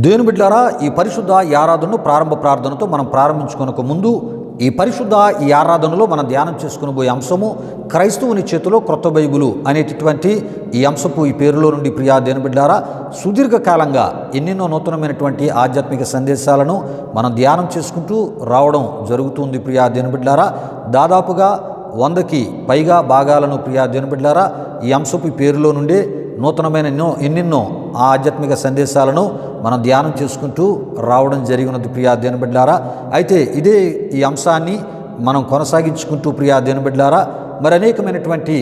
దేవుని బిడ్డలారా, ఈ పరిశుద్ధ ఈ ఆరాధనను ప్రారంభ ప్రార్థనతో మనం ప్రారంభించుకొనక ముందు ఈ పరిశుద్ధ ఈ ఆరాధనలో మనం ధ్యానం చేసుకుని పోయే అంశము క్రైస్తవుని చేతిలో క్రొత్త బైబిలు అనేటటువంటి ఈ అంశపు ఈ పేరులో నుండి ప్రియా దేవుని బిడ్డలారా, సుదీర్ఘకాలంగా ఎన్నెన్నో నూతనమైనటువంటి ఆధ్యాత్మిక సందేశాలను మనం ధ్యానం చేసుకుంటూ రావడం జరుగుతుంది. ప్రియా దేవుని బిడ్డలారా, దాదాపుగా 100కి పైగా భాగాలను ప్రియా దేవుని బిడ్డలారా ఈ అంశపు ఈ పేరులో నుండే నూతనమైన ఎన్నెన్నో ఆధ్యాత్మిక సందేశాలను మనం ధ్యానం చేసుకుంటూ రావడం జరిగినది ప్రియా దేవుని బిడ్డలారా. అయితే ఇదే ఈ అంశాన్ని మనం కొనసాగించుకుంటూ ప్రియా దేవుని బిడ్డలారా మరి అనేకమైనటువంటి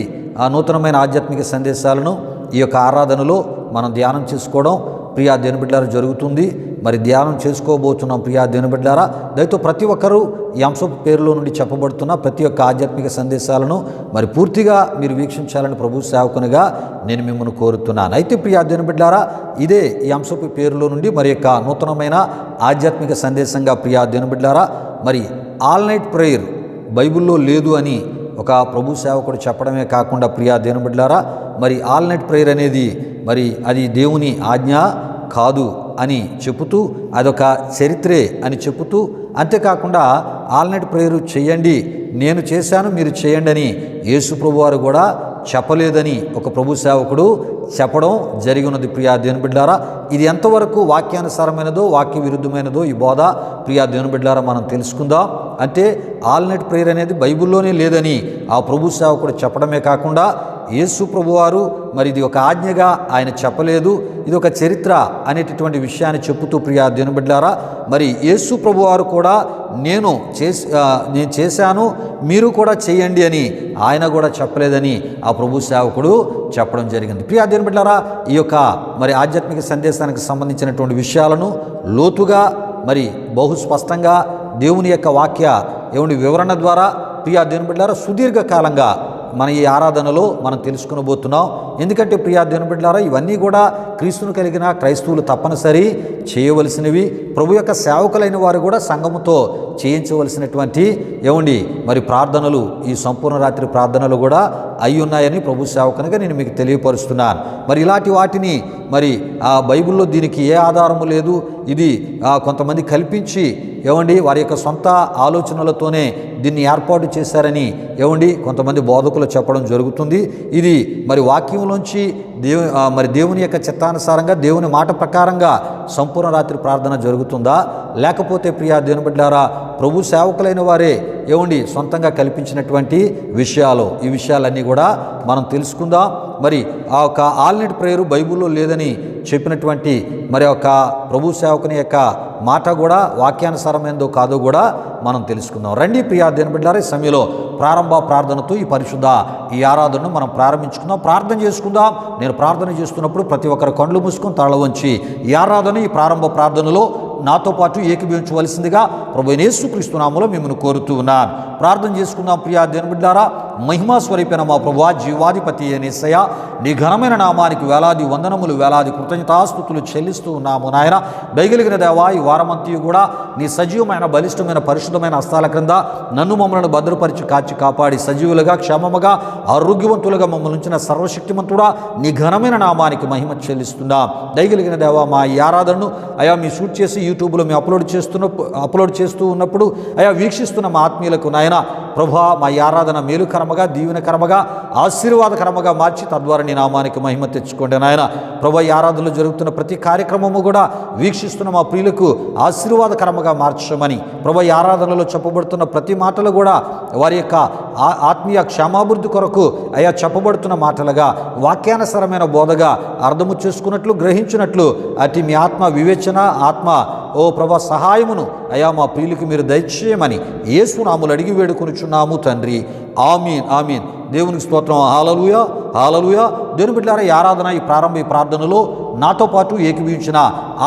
నూతనమైన ఆధ్యాత్మిక సందేశాలను ఈ యొక్క ఆరాధనలో మనం ధ్యానం చేసుకోవడం ప్రియా దేవుని బిడ్డలారా జరుగుతుంది. మరి ధ్యానం చేసుకోబోతున్నాం ప్రియా దేవుని బిడ్డలారా. దయతో ప్రతి ఒక్కరూ ఈ అంశపు పేరులో నుండి చెప్పబడుతున్న ప్రతి ఒక్క ఆధ్యాత్మిక సందేశాలను మరి పూర్తిగా మీరు వీక్షించాలని ప్రభు సేవకునిగా నేను మిమ్మల్ని కోరుతున్నాను. అయితే ప్రియా దేవుని బిడ్డలారా, ఇదే ఈ అంశపు పేరులో నుండి మరి యొక్క నూతనమైన ఆధ్యాత్మిక సందేశంగా ప్రియా దేవుని బిడ్డలారా, మరి ఆల్ నైట్ ప్రేయర్ బైబిల్లో లేదు అని ఒక ప్రభు సేవకుడు చెప్పడమే కాకుండా ప్రియా దేవుని బిడ్డలారా, మరి ఆల్ నైట్ ప్రేయర్ అనేది మరి అది దేవుని ఆజ్ఞ కాదు అని చెబుతూ అదొక చరిత్రే అని చెబుతూ, అంతేకాకుండా ఆల్ నైట్ ప్రేయర్ చేయండి, నేను చేశాను మీరు చేయండి అని యేసు ప్రభువారు కూడా చెప్పలేదని ఒక ప్రభు సేవకుడు చెప్పడం జరిగినది. ప్రియా దేవుని బిడ్డలారా, ఇది ఎంతవరకు వాక్యానుసారమైనదో వాక్య విరుద్ధమైనదో ఈ బోధ ప్రియా దేవుని బిడ్డలారా మనం తెలుసుకుందాం. అంటే ఆల్ నైట్ ప్రేయర్ అనేది బైబిల్లోనే లేదని ఆ ప్రభు సేవకుడు చెప్పడమే కాకుండా యేసు ప్రభువారు మరి ఇది ఒక ఆజ్ఞగా ఆయన చెప్పలేదు, ఇది ఒక చరిత్ర అనేటటువంటి విషయాన్ని చెప్పుతూ ప్రియా దేవుని బిడ్డలారా, మరి యేసు ప్రభువారు కూడా నేను చేశాను మీరు కూడా చేయండి అని ఆయన కూడా చెప్పలేదని ఆ ప్రభు సేవకుడు చెప్పడం జరిగింది. ప్రియా దేవుని బిడ్డలారా, ఈ యొక్క మరి ఆధ్యాత్మిక సందేశానికి సంబంధించినటువంటి విషయాలను లోతుగా మరి బహు స్పష్టంగా దేవుని యొక్క వాక్య వివరణ ద్వారా ప్రియా దేవుని బిడ్డలారా సుదీర్ఘకాలంగా మన ఈ ఆరాధనలో మనం తెలుసుకునబోతున్నాం. ఎందుకంటే ప్రియా దేవుని బిడ్డలారా, ఇవన్నీ కూడా క్రీస్తును కలిగిన క్రైస్తవులు తప్పనిసరి చేయవలసినవి. ప్రభు యొక్క సేవకులైన వారు కూడా సంఘముతో చేయించవలసినటువంటి మరి ప్రార్థనలు, ఈ సంపూర్ణ రాత్రి ప్రార్థనలు కూడా అయి ఉన్నాయని ప్రభు సేవకునిగా నేను మీకు తెలియపరుస్తున్నాను. మరి ఇలాంటి వాటిని మరి ఆ బైబిల్లో దీనికి ఏ ఆధారము లేదు, ఇది కొంతమంది కల్పించి వారి యొక్క సొంత ఆలోచనలతోనే దీన్ని ఏర్పాటు చేశారని కొంతమంది బోధకులు చెప్పడం జరుగుతుంది. ఇది మరి వాక్యంలోంచి దేవుని యొక్క చిత్తానుసారంగా దేవుని మాట ప్రకారంగా సంపూర్ణ రాత్రి ప్రార్థన జరుగుతుందా, లేకపోతే ప్రియా దేవుని బిడ్డలారా ప్రభు సేవకులైన వారే సొంతంగా కల్పించినటువంటి విషయాలు, ఈ విషయాలన్నీ కూడా మనం తెలుసుకుందాం. మరి ఆ యొక్క ఆల్ నైట్ ప్రేయర్ బైబిల్లో లేదని చెప్పినటువంటి మరి ఒక ప్రభు సేవకుని యొక్క మాట కూడా వాక్యానుసారమైనదో కాదో కూడా మనం తెలుసుకుందాం. రండి ప్రియా దేవుని బిడ్డలారా, ఈ సమయంలో ప్రారంభ ప్రార్థనతో ఈ పరిశుద్ధ ఈ ఆరాధనను మనం ప్రారంభించుకుందాం, ప్రార్థన చేసుకుందాం. నేను ప్రార్థన చేస్తున్నప్పుడు ప్రతి ఒక్కరు కళ్ళు మూసుకొని తల వంచి ఈ ఆరాధన ఈ ప్రారంభ ప్రార్థనలో నాతో పాటు ఏకీభవించవలసిందిగా ప్రభువైన యేసుక్రీస్తు నామములో మిమ్మల్ని కోరుతూ ఉన్నాను. ప్రార్థన చేసుకుందాం. ప్రియా దేవుని బిడ్డలారా, మహిమా స్వరూపైన మా ప్రభువా, జీవాధిపతి అయిన యేసయ్యా, నీ ఘనమైన నామానికి వేలాది వందనములు వేలాది కృతజ్ఞతాస్తుతులు చెల్లిస్తూ ఉన్నాము నాయన. దయగలిగిన దేవా, ఈ వారమంతయు కూడా నీ సజీవమైన బలిష్టమైన పరిశుద్ధమైన హస్తాల క్రింద నన్ను మమ్మల్ని భద్రపరిచి కాచి కాపాడి సజీవులుగా క్షేమముగా ఆరోగ్యవంతులుగా మమ్మల్ని ఉంచిన సర్వశక్తిమంతుడా నీ ఘనమైన నామానికి మహిమ చెల్లిస్తున్నాం. దయగలిగిన దేవా, మా ఈ ఆరాధనను అయా మీ షూట్ చేసి యూట్యూబ్లో మేము అప్లోడ్ చేస్తూ ఉన్నప్పుడు అయా వీక్షిస్తున్న మా ఆత్మీయులకు నాయన ప్రభా, మా ఈ ఆరాధన మేలుకరమగా దీవెనకరమగా ఆశీర్వాదకరమగా మార్చి తద్వారా నీ నామానికి మహిమ తెచ్చుకోండి నాయన. ప్రభా, ఈ ఆరాధనలో జరుగుతున్న ప్రతి కార్యక్రమము కూడా వీక్షిస్తున్న మా ప్రియులకు ఆశీర్వాదకరముగా మార్చమని, ప్రభా ఈ ఆరాధనలో చెప్పబడుతున్న ప్రతి మాటలు కూడా వారి యొక్క ఆత్మీయ క్షేమాభివృద్ధి కొరకు అయా చెప్పబడుతున్న మాటలుగా వాక్యానుసారమైన బోధగా అర్థము చేసుకున్నట్లు గ్రహించినట్లు అటు మీ ఆత్మ వివేచన ఆత్మ ప్రభా సహాయమును అయా మా ప్రియులకి మీరు దయచేయమని యేసు నామములో అడిగి వేడుకొనుచున్నాము తండ్రి. ఆమీన్ ఆమీన్. దేవునికి స్తోత్రం. హల్లెలూయా హల్లెలూయా. దేవుని బిడ్డలారా, ఈ ఆరాధన ఈ ప్రారంభ ప్రార్థనలో నాతో పాటు ఏకీభవించిన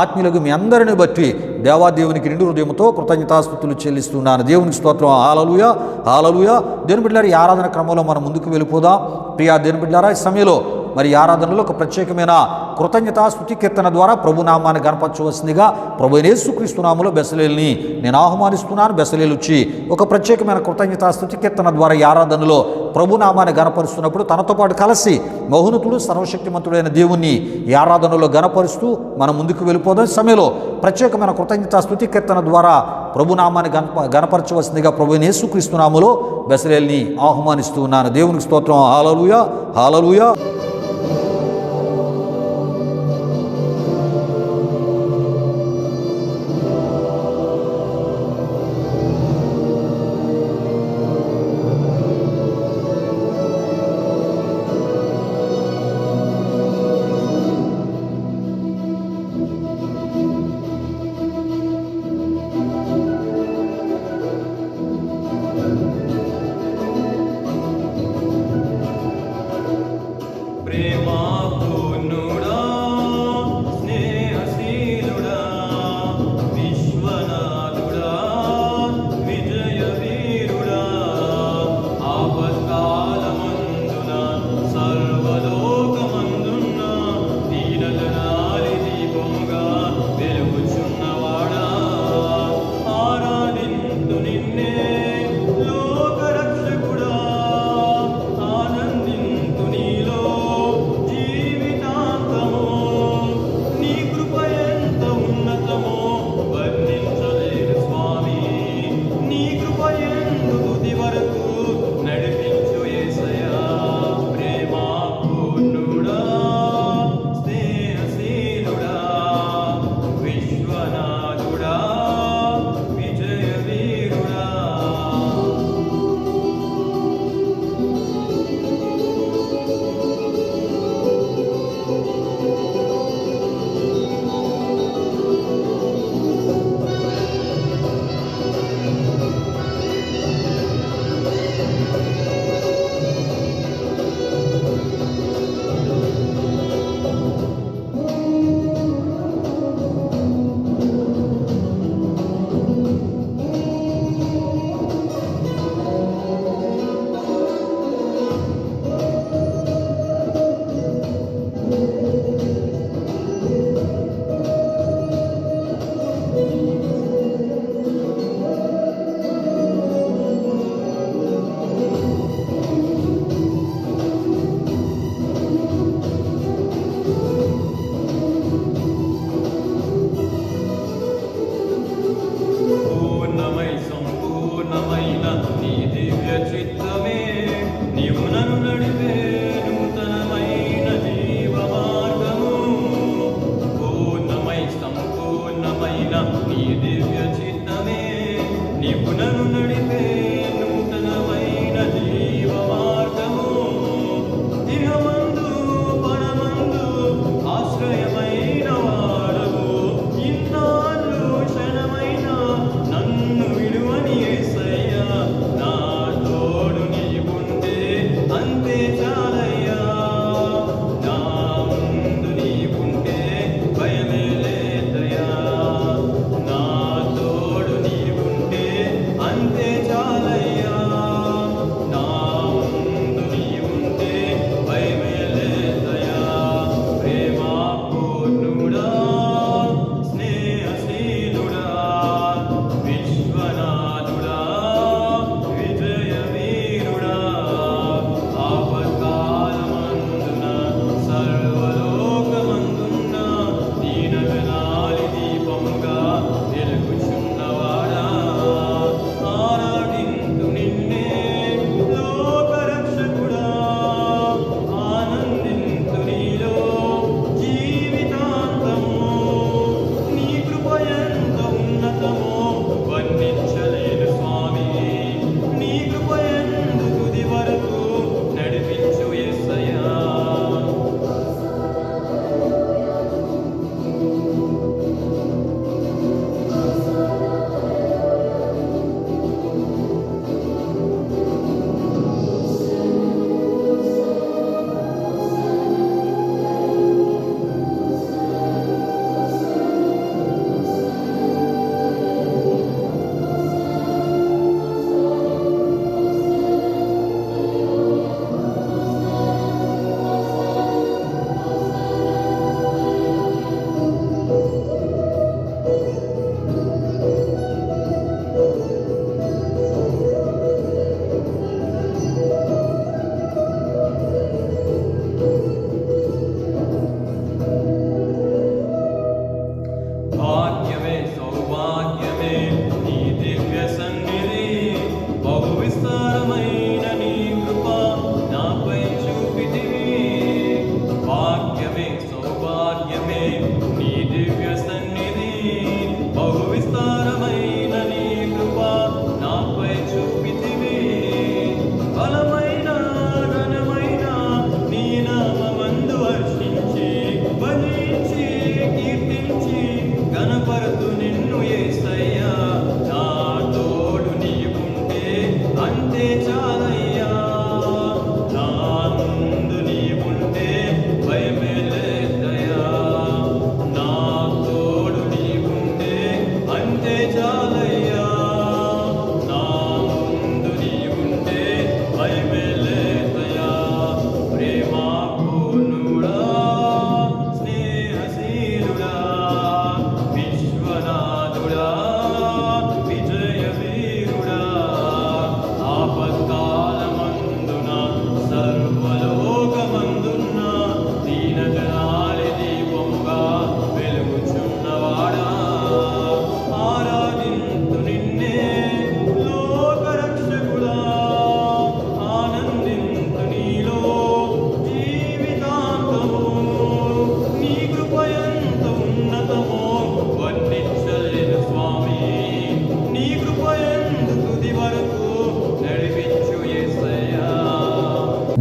ఆత్మీయులకు మీ అందరిని బట్టి దేవాదేవునికి నిండు హృదయంతో కృతజ్ఞతాస్తుతులు చెల్లిస్తున్నాను. దేవునికి స్తోత్రం. హల్లెలూయా హల్లెలూయా. దేవుని బిడ్డలారా, ఈ ఆరాధన క్రమంలో మనం ముందుకు వెళ్ళిపోదాం. ప్రియా దేవుని బిడ్డలారా, ఈ సమయంలో మరి ఆరాధనలో ఒక ప్రత్యేకమైన కృతజ్ఞతాస్తుతి కీర్తన ద్వారా ప్రభునామాన్ని గణపరచవలసిందిగా ప్రభువైన యేసుక్రీస్తు నామములో బెసలేలుని నేను ఆహ్వానిస్తున్నాను. బెసలేలు వచ్చి ఒక ప్రత్యేకమైన కృతజ్ఞతాస్తుతి కీర్తన ద్వారా ఈ ఆరాధనలో ప్రభు నామాన్ని గణపరుస్తున్నప్పుడు తనతో పాటు కలిసి మహోన్నతుడు సర్వశక్తిమంతుడైన దేవుణ్ణి ఈ ఆరాధనలో గణపరుస్తూ మనం ముందుకు వెళ్ళిపోదాం. సమయంలో ప్రత్యేకమైన కృతజ్ఞతా స్తుతి కీర్తన ద్వారా ప్రభు నామాన్ని గణపరచవలసిందిగా ప్రభువైన యేసుక్రీస్తు నామములో బెసలేల్ని ఆహ్వానిస్తూ ఉన్నాను. దేవునికి స్తోత్రం. హల్లెలూయా, హల్లెలూయా. ప్రేమ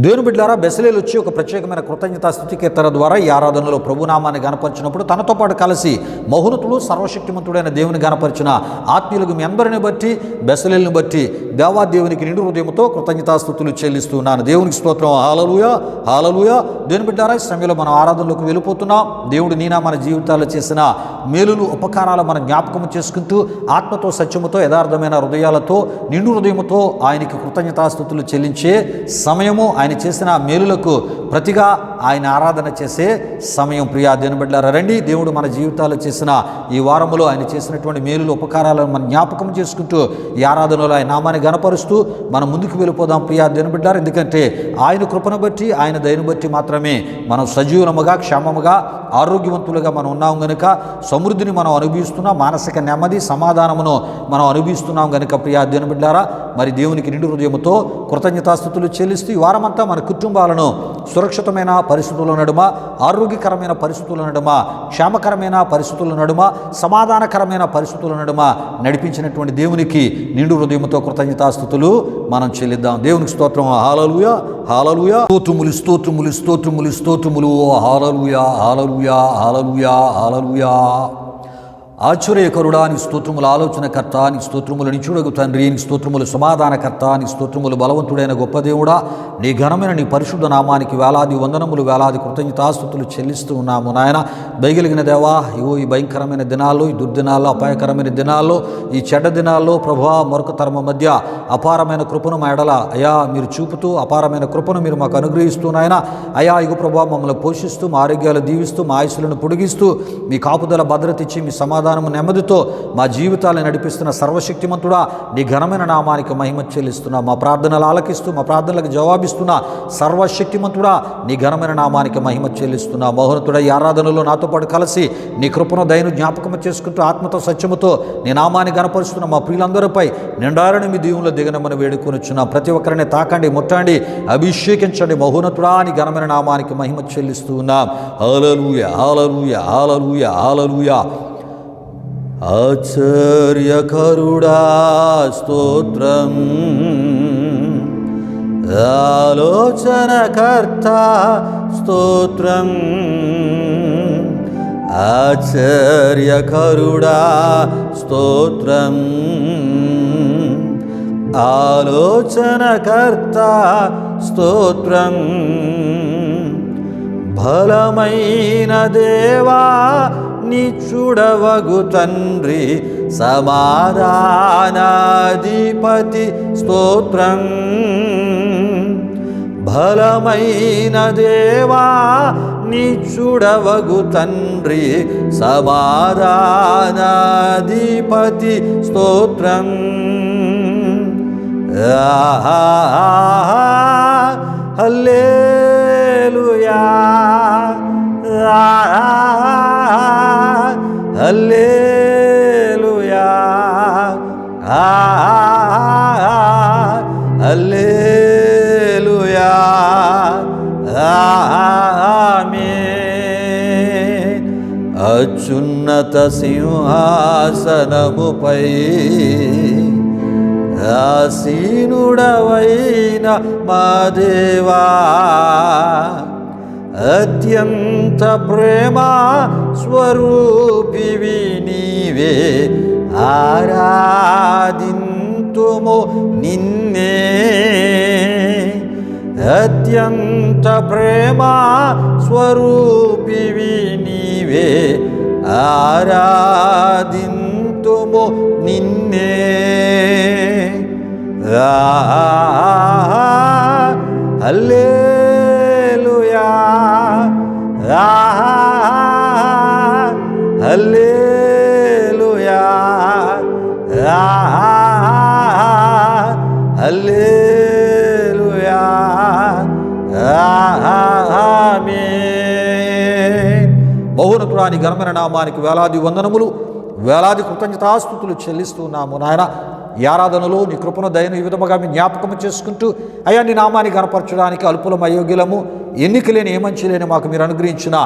దేవుని బిడ్డలారా, బెసలేలు వచ్చి ఒక ప్రత్యేకమైన కృతజ్ఞతా స్తుతి కీర్తన ద్వారా ఈ ఆరాధనలో ప్రభునామాన్ని గణపరిచినప్పుడు తనతో పాటు కలిసి మహోన్నతుడు సర్వశక్తిమంతుడైన దేవుని గణపరిచిన ఆత్మీయులకు మీ అందరిని బట్టి, బెసలేలను బట్టి దేవాదేవునికి నిండు హృదయంతో కృతజ్ఞతాస్తుతులు చెల్లిస్తున్నాను. దేవునికి స్తోత్రం. హల్లెలూయా, హల్లెలూయా. దేవుని బిడ్డలారా, ఈ సమయంలో మనం ఆరాధనలోకి వెళ్ళిపోతున్నాం. దేవుడు నీనా మన జీవితాల్లో చేసిన మేలులు, ఉపకారాలు మనం జ్ఞాపకం చేసుకుంటూ ఆత్మతో, సత్యముతో, యథార్థమైన హృదయాలతో, నిండు హృదయముతో ఆయనకి కృతజ్ఞతాస్తుతులు చెల్లించే సమయము, ఆయన చేసిన మేలులకు ప్రతిగా ఆయన ఆరాధన చేసే సమయం. ప్రియా దేవుని బిడ్డలారా, రండి. దేవుడు మన జీవితాల్లో చేసిన ఈ వారములో ఆయన చేసినటువంటి మేలులు, ఉపకారాలను మనం జ్ఞాపకం చేసుకుంటూ ఈ ఆరాధనలో ఆయన నామాన్ని గణపరుస్తూ మనం ముందుకు వెళ్ళిపోదాం. ప్రియా దేవుని బిడ్డలారా, ఎందుకంటే ఆయన కృపను బట్టి, ఆయన దయను బట్టి మాత్రమే మనం సజీవముగా, క్షేమముగా, ఆరోగ్యవంతులుగా మనం ఉన్నాం గనుక, సమృద్ధిని మనం అనుభవిస్తున్నాం, మానసిక నెమ్మది, సమాధానమును మనం అనుభవిస్తున్నాం గనుక ప్రియా దేవుని బిడ్డలారా, మరి దేవునికి నిండు హృదయముతో కృతజ్ఞతాస్తుతులు చెల్లిస్తూ ఈ వారమంతా మన కుటుంబాలను సురక్షితమైన పరిస్థితుల నడుమ, ఆరోగ్యకరమైన పరిస్థితుల నడుమ, క్షేమకరమైన పరిస్థితుల నడుమ, సమాధానకరమైన పరిస్థితుల నడుమ నడిపించినటువంటి దేవునికి నిండు హృదయంతో కృతజ్ఞతాస్తుతులు మనం చెల్లిద్దాం. దేవునికి స్తోత్రం. హల్లెలూయా, హల్లెలూయా. స్తోత్రములు, స్తోత్రములు, స్తోత్రములు, స్తోత్రములు. హల్లెలూయా, హల్లెలూయా, హల్లెలూయా, హల్లెలూయా. ఆశ్చర్యకరుడా నీ స్తోత్రములు, ఆలోచనకర్త నీ స్తోత్రములు, నిచుడగు తండ్రి నీ స్తోత్రములు, సమాధానకర్త నీ స్తోత్రములు, బలవంతుడైన గొప్ప దేవుడా, నీ ఘనమైన నీ పరిశుద్ధ నామానికి వేలాది వందనములు, వేలాది కృతజ్ఞతాస్తుతులు చెల్లిస్తూ ఉన్నాము నాయన. దయగలిగిన దేవా, ఈ భయంకరమైన దినాల్లో, ఈ దుర్దినాల్లో, అపాయకరమైన దినాల్లో, ఈ చెడ్డ దినాల్లో ప్రభువా, మరొక తరమ మధ్య అపారమైన కృపను మా ఎడల అయా మీరు చూపుతూ, అపారమైన కృపను మీరు మాకు అనుగ్రహిస్తూ నాయన అయా ఇగు ప్రభువా, మమ్మల్ని పోషిస్తూ, మా ఆరోగ్యాలు దీవిస్తూ, మా ఆయుష్లను పొడిగిస్తూ, మీ కాపుదల భద్రత ఇచ్చి, మీ సమాధానము నెమ్మదితో మా జీవితాలను నడిపిస్తున్న సర్వశక్తిమంతుడా, నీ ఘనమైన నామానికి మహిమ చెల్లిస్తున్నా. మా ప్రార్థనలు ఆలకిస్తూ, మా ప్రార్థనలకు జవాబిస్తున్న సర్వశక్తిమంతుడా, నీ ఘనమైన నామానికి మహిమ చెల్లిస్తున్నా. మహోన్నతుడా, ఈ ఆరాధనలో నాతో పాటు కలిసి నీ కృపను, దయను జ్ఞాపకం చేసుకుంటూ ఆత్మతో, సత్యముతో నీ నామాన్ని గణపరుస్తున్న మా ప్రియులందరిపై నిండారని మీ దీవుల దిగనమని వేడుకొనిచున్నాం. ప్రతి ఒక్కరిని తాకండి, ముట్టండి, అభిషేకించండి. మహోన్నతుడా, నీ ఘనమైన నామానికి మహిమ చెల్లిస్తూ ఉన్నాం. హల్లెలూయా, హల్లెలూయా, హల్లెలూయా, హల్లెలూయా. ఆశ్చర్యకరుడా స్తోత్రం, ఆలోచనకర్త స్తోత్రం, ఆశ్చర్యకరుడా స్తోత్రం, ఆలోచనకర్త స్తోత్రం, బలమైన దేవా నిచుడవగు తండ్రి, సమాధానాధిపతి స్తోత్రం, బలమైన దేవా నిచుడవగు తండ్రి, సమాధానాధిపతి స్తోత్రం. హల్లెలూయా, హల్లెలూయా, హల్లెలూయా, ఆమేన్. అత్యున్నత సింహాసనముపై ఆసీనుడవైన మా దేవా, అత్యంత ప్రేమ స్వరూపివి నీవే, ఆరాధింతుము నిన్నే. అత్యంత ప్రేమ స్వరూపివి నీవే, ఆరాధింతుము నిన్నే. హల్లెలూయా, హల్లెలూయా, హల్లెలూయా, ఆమేన్. మహోన్నతుడా, నీ ఘనమైన నామానికి వేలాది వందనములు, వేలాది కృతజ్ఞతాస్తుతులు చెల్లిస్తున్నాము నాయన. ఈ ఆరాధనలో నీ కృపను, దయను ఈ విధముగా మీ జ్ఞాపకం చేసుకుంటూ అయ్యా నీ నామాన్ని గణపరచడానికి అల్పులం, అయోగ్యులము, ఎన్నిక లేని, ఏ మంచి లేని మాకు మీరు అనుగ్రహించిన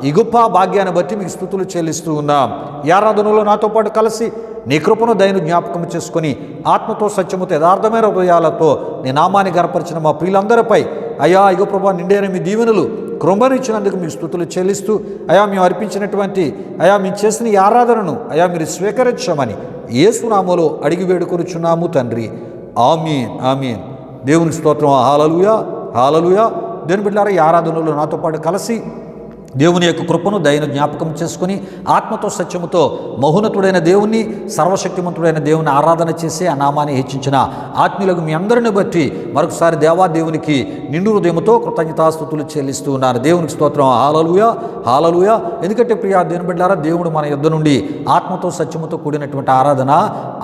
ఈ గొప్ప భాగ్యాన్ని బట్టి మీకు స్తుతులు చెల్లిస్తూ ఉన్నాం. ఈ ఆరాధనలో నాతో పాటు కలిసి నీ కృపను, దయను జ్ఞాపకం చేసుకొని ఆత్మతో, సత్యముతో, యథార్థమైన హృదయాలతో నీ నామాన్ని గణపరిచిన మా ప్రియులందరిపై అయ్యా ఇగో ప్రభా నిండైన మీ దీవెనలు కృంభనిచ్చినందుకు మీ స్తుతులు చెల్లిస్తూ అయా మేము అర్పించినటువంటి అయా మేము చేసిన ఈ ఆరాధనను అయా మీరు స్వీకరించమని యేసు నామములో అడిగి వేడుకొనుచున్నాము తండ్రి. ఆమేన్ ఆమేన్. దేవుని స్తోత్రం. హల్లెలూయా హల్లెలూయా. దేవుని బిడ్డలారా, ఈ ఆరాధనలో నాతో పాటు కలిసి దేవుని యొక్క కృపను దయను జ్ఞాపకం చేసుకుని ఆత్మతో సత్యముతో మహోన్నతుడైన దేవుణ్ణి, సర్వశక్తిమంతుడైన దేవుని ఆరాధన చేసి ఆ నామాన్ని హెచ్చించిన ఆత్మీయులకు మీ అందరిని బట్టి మరొకసారి దేవునికి నిండు హృదయముతో కృతజ్ఞతాస్తుతులు చెల్లిస్తూ ఉన్నారు. దేవునికి స్తోత్రం. హల్లెలూయా హల్లెలూయా. ఎందుకంటే ప్రియా దేవుని బిడ్డలారా, దేవుడు మన యుద్ధ నుండి ఆత్మతో సత్యముతో కూడినటువంటి ఆరాధన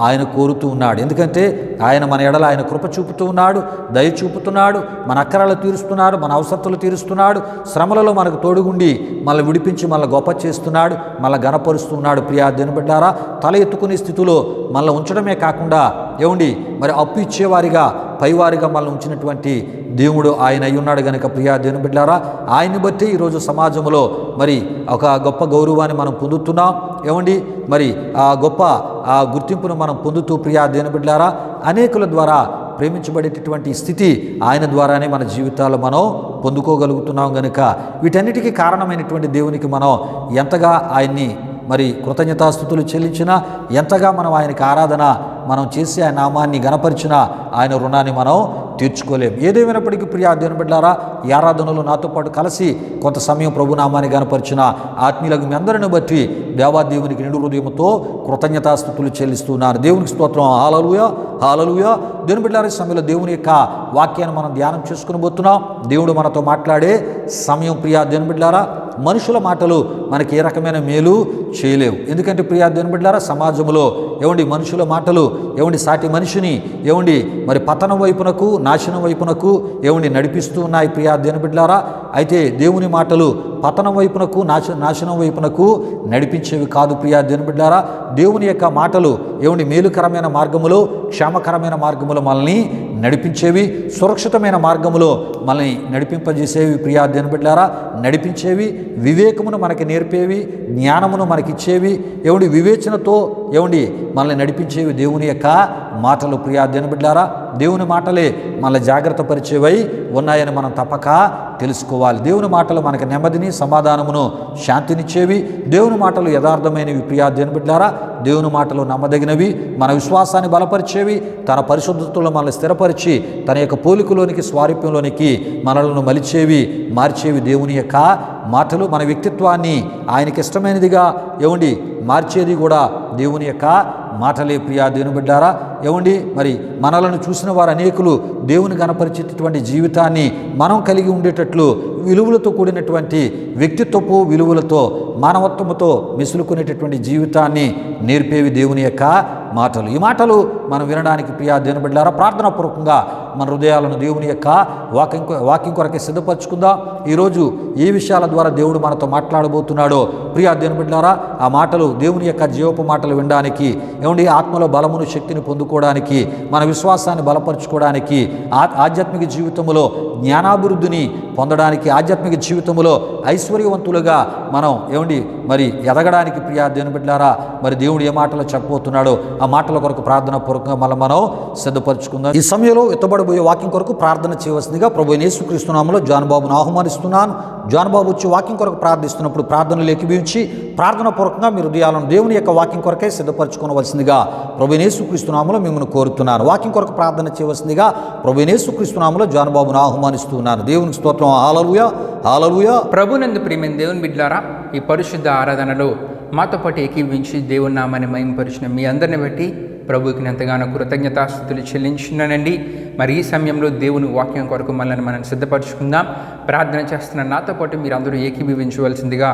ఆయన కోరుతూ ఉన్నాడు. ఎందుకంటే ఆయన మన ఎడల ఆయన కృప చూపుతూ ఉన్నాడు, దయ చూపుతున్నాడు, మన అక్కరాలు తీరుస్తున్నాడు, మన అవసరతలు తీరుస్తున్నాడు, శ్రమలలో మనకు తోడుగుండి మనల్ని విడిపించి మనల్ని గొప్ప చేస్తున్నాడు, మనల్ని గణపరుస్తున్నాడు. ప్రియా దేవుని బిడ్డలారా, తల ఎత్తుకునే స్థితిలో మనల్ని ఉంచడమే కాకుండా మరి అప్పు ఇచ్చేవారిగా పైవారిగా మనల్ని ఉంచినటువంటి దేవుడు ఆయన అయి ఉన్నాడు కనుక ప్రియా దేవుని బిడ్డలారా, ఆయన్ని బట్టి ఈరోజు సమాజంలో మరి ఒక గొప్ప గౌరవాన్ని మనం పొందుతున్నాం. మరి ఆ గొప్ప ఆ గుర్తింపును మనం పొందుతూ ప్రియా దేవుని బిడ్డలారా, అనేకుల ద్వారా ప్రేమించబడేటటువంటి స్థితి ఆయన ద్వారానే మన జీవితాలు మనం పొందుకోగలుగుతున్నాం కనుక వీటన్నిటికీ కారణమైనటువంటి దేవునికి మనం ఎంతగా ఆయన్ని మరి కృతజ్ఞతాస్తుతులు చెల్లించినా, ఎంతగా మనం ఆయనకి ఆరాధన మనం చేసి ఆయన నామాన్ని గణపరిచినా ఆయన రుణాన్ని మనం తీర్చుకోలేం. ఏదేమైనప్పటికీ ప్రియా దేవుని బిడ్డలారా, ఈ ఆరాధనలో నాతో పాటు కలిసి కొంత సమయం ప్రభు నామాన్ని గణపరిచిన ఆత్మీయులకు మీ అందరిని బట్టి దేవునికి నిండు హృదయంతో కృతజ్ఞతాస్తుతులు చెల్లిస్తున్నారు. దేవునికి స్తోత్రం. హల్లెలూయా హల్లెలూయా. దేవుని బిడ్డలారా, ఈ సమయంలో దేవుని యొక్క వాక్యాన్ని మనం ధ్యానం చేసుకుని పోతున్నాం. దేవుడు మనతో మాట్లాడే సమయం. ప్రియా దేవుని బిడ్డలారా, మనుషుల మాటలు మనకి ఏ రకమైన మేలు చేయలేవు. ఎందుకంటే ప్రియా దేవుని బిడ్డలారా, సమాజంలో మనుషుల మాటలు సాటి మనిషిని మరి పతనం వైపునకు, నాశనం వైపునకు నడిపిస్తూ ఉన్నాయి. ప్రియా దేవుని బిడ్డలారా, అయితే దేవుని మాటలు పతనం వైపునకు, నాశనం వైపునకు నడిపించేవి కాదు. ప్రియా దేవుని బిడ్డలారా, దేవుని యొక్క మాటలు మేలుకరమైన మార్గములో, క్షేమకరమైన మార్గములో మనల్ని నడిపించేవి, సురక్షితమైన మార్గములో మనల్ని నడిపింపజేసేవి. ప్రియా దేవుని బిడ్డలారా, నడిపించేవి, వివేకమును మనకి నేర్పేవి, జ్ఞానమును మనకిచ్చేవి, వివేచనతో మనల్ని నడిపించేవి దేవుని యొక్క మాటలు. ప్రియా దేవుని బిడ్డలారా, దేవుని మాటలే మనల్ని జాగ్రత్త పరిచేవై ఉన్నాయని మనం తప్పక తెలుసుకోవాలి. దేవుని మాటలు మనకి నెమ్మదిని, సమాధానమును, శాంతినిచ్చేవి. దేవుని మాటలు యథార్థమైనవి. ప్రియా దేవుని బిడ్డలారా, దేవుని మాటలు నమ్మదగినవి, మన విశ్వాసాన్ని బలపరిచేవి, తన పరిశుద్ధతలో మనల్ని స్థిరపరిచి తన యొక్క పోలికలోనికి, స్వారూప్యంలోనికి మనలను మలిచేవి, మార్చేవి దేవుని యొక్క మాటలు. మన వ్యక్తిత్వాన్ని ఆయనకి ఇష్టమైనదిగా మార్చేది కూడా దేవుని యొక్క మాటలే. ప్రియా దేవుని బిడ్డలారా, మరి మనలను చూసిన వారు అనేకులు దేవుని కనపరిచేటటువంటి జీవితాన్ని మనం కలిగి ఉండేటట్లు విలువలతో కూడినటువంటి వ్యక్తిత్వపు విలువలతో, మానవత్వముతో మెసులుకునేటటువంటి జీవితాన్ని నేర్పేవి దేవుని యొక్క మాటలు. ఈ మాటలు మనం వినడానికి ప్రియా దేవుని బిడ్డలారా, ప్రార్థనాపూర్వకంగా మన హృదయాలను దేవుని యొక్క వాక్యం కొరకే సిద్ధపరచుకుందాం. ఈరోజు ఏ విషయాల ద్వారా దేవుడు మనతో మాట్లాడబోతున్నాడో ప్రియా దేవుని బిడ్డలారా, ఆ మాటలు దేవుని యొక్క జీవపు మాటలు వినడానికి, ఆత్మలో బలమును, శక్తిని పొందుకోవడానికి, మన విశ్వాసాన్ని బలపరుచుకోవడానికి, ఆధ్యాత్మిక జీవితంలో జ్ఞానాభివృద్ధిని పొందడానికి, ఆధ్యాత్మిక జీవితంలో ఐశ్వర్యవంతులుగా మనం మరి ఎదగడానికి ప్రియా దేవుని బిడ్డలారా, మరి దేవుడు ఏ మాటలు చెప్పబోతున్నాడో ఆ మాటల కొరకు ప్రార్థన పూర్వకంగా మనం సిద్ధపరచుకుందాం. ఈ సమయంలో ఎత్తబడబోయే వాక్యం కొరకు ప్రార్థన చేయవలసిందిగా ప్రభు యేసుక్రీస్తు నామములో జాన్ బాబును ఆహ్వానిస్తున్నాను. జాన్ బాబు వచ్చి వాక్యం కొరకు ప్రార్థిస్తున్నప్పుడు ప్రార్థనలు ఏకీభవించి ప్రార్థన పూర్వకంగా మీరు హృదయాలను దేవుని యొక్క వాక్యం కొరకే సిద్ధపరచుకోవలసిందిగా ప్రభు యేసుక్రీస్తు నామములో మిమ్మల్ని కోరుతున్నాను. వాక్యం కొరకు ప్రార్థన చేయవలసిందిగా ప్రభు యేసుక్రీస్తు నామములో జాన్ బాబును ఆహ్వానిస్తున్నాను. దేవునికి స్తోత్రం. హల్లెలూయా హల్లెలూయా. ప్రభునందు ప్రియమైన దేవుని బిడ్డలారా, ఈ పరిశుద్ధ ఆరాధనలో మాతో పాటు ఏకీభవించి దేవుని నామాన్ని మహిమపరిచిన మీ అందరిని బట్టి ప్రభువుకి ఎంతగానో కృతజ్ఞతాస్తుతులు చెల్లించున్నానండి. మరి ఈ సమయంలో దేవుని వాక్యం కొరకు మనల్ని మనం సిద్ధపరచుకుందాం. ప్రార్థన చేస్తున్న నాతో పాటు మీరు అందరూ ఏకీభవించవలసిందిగా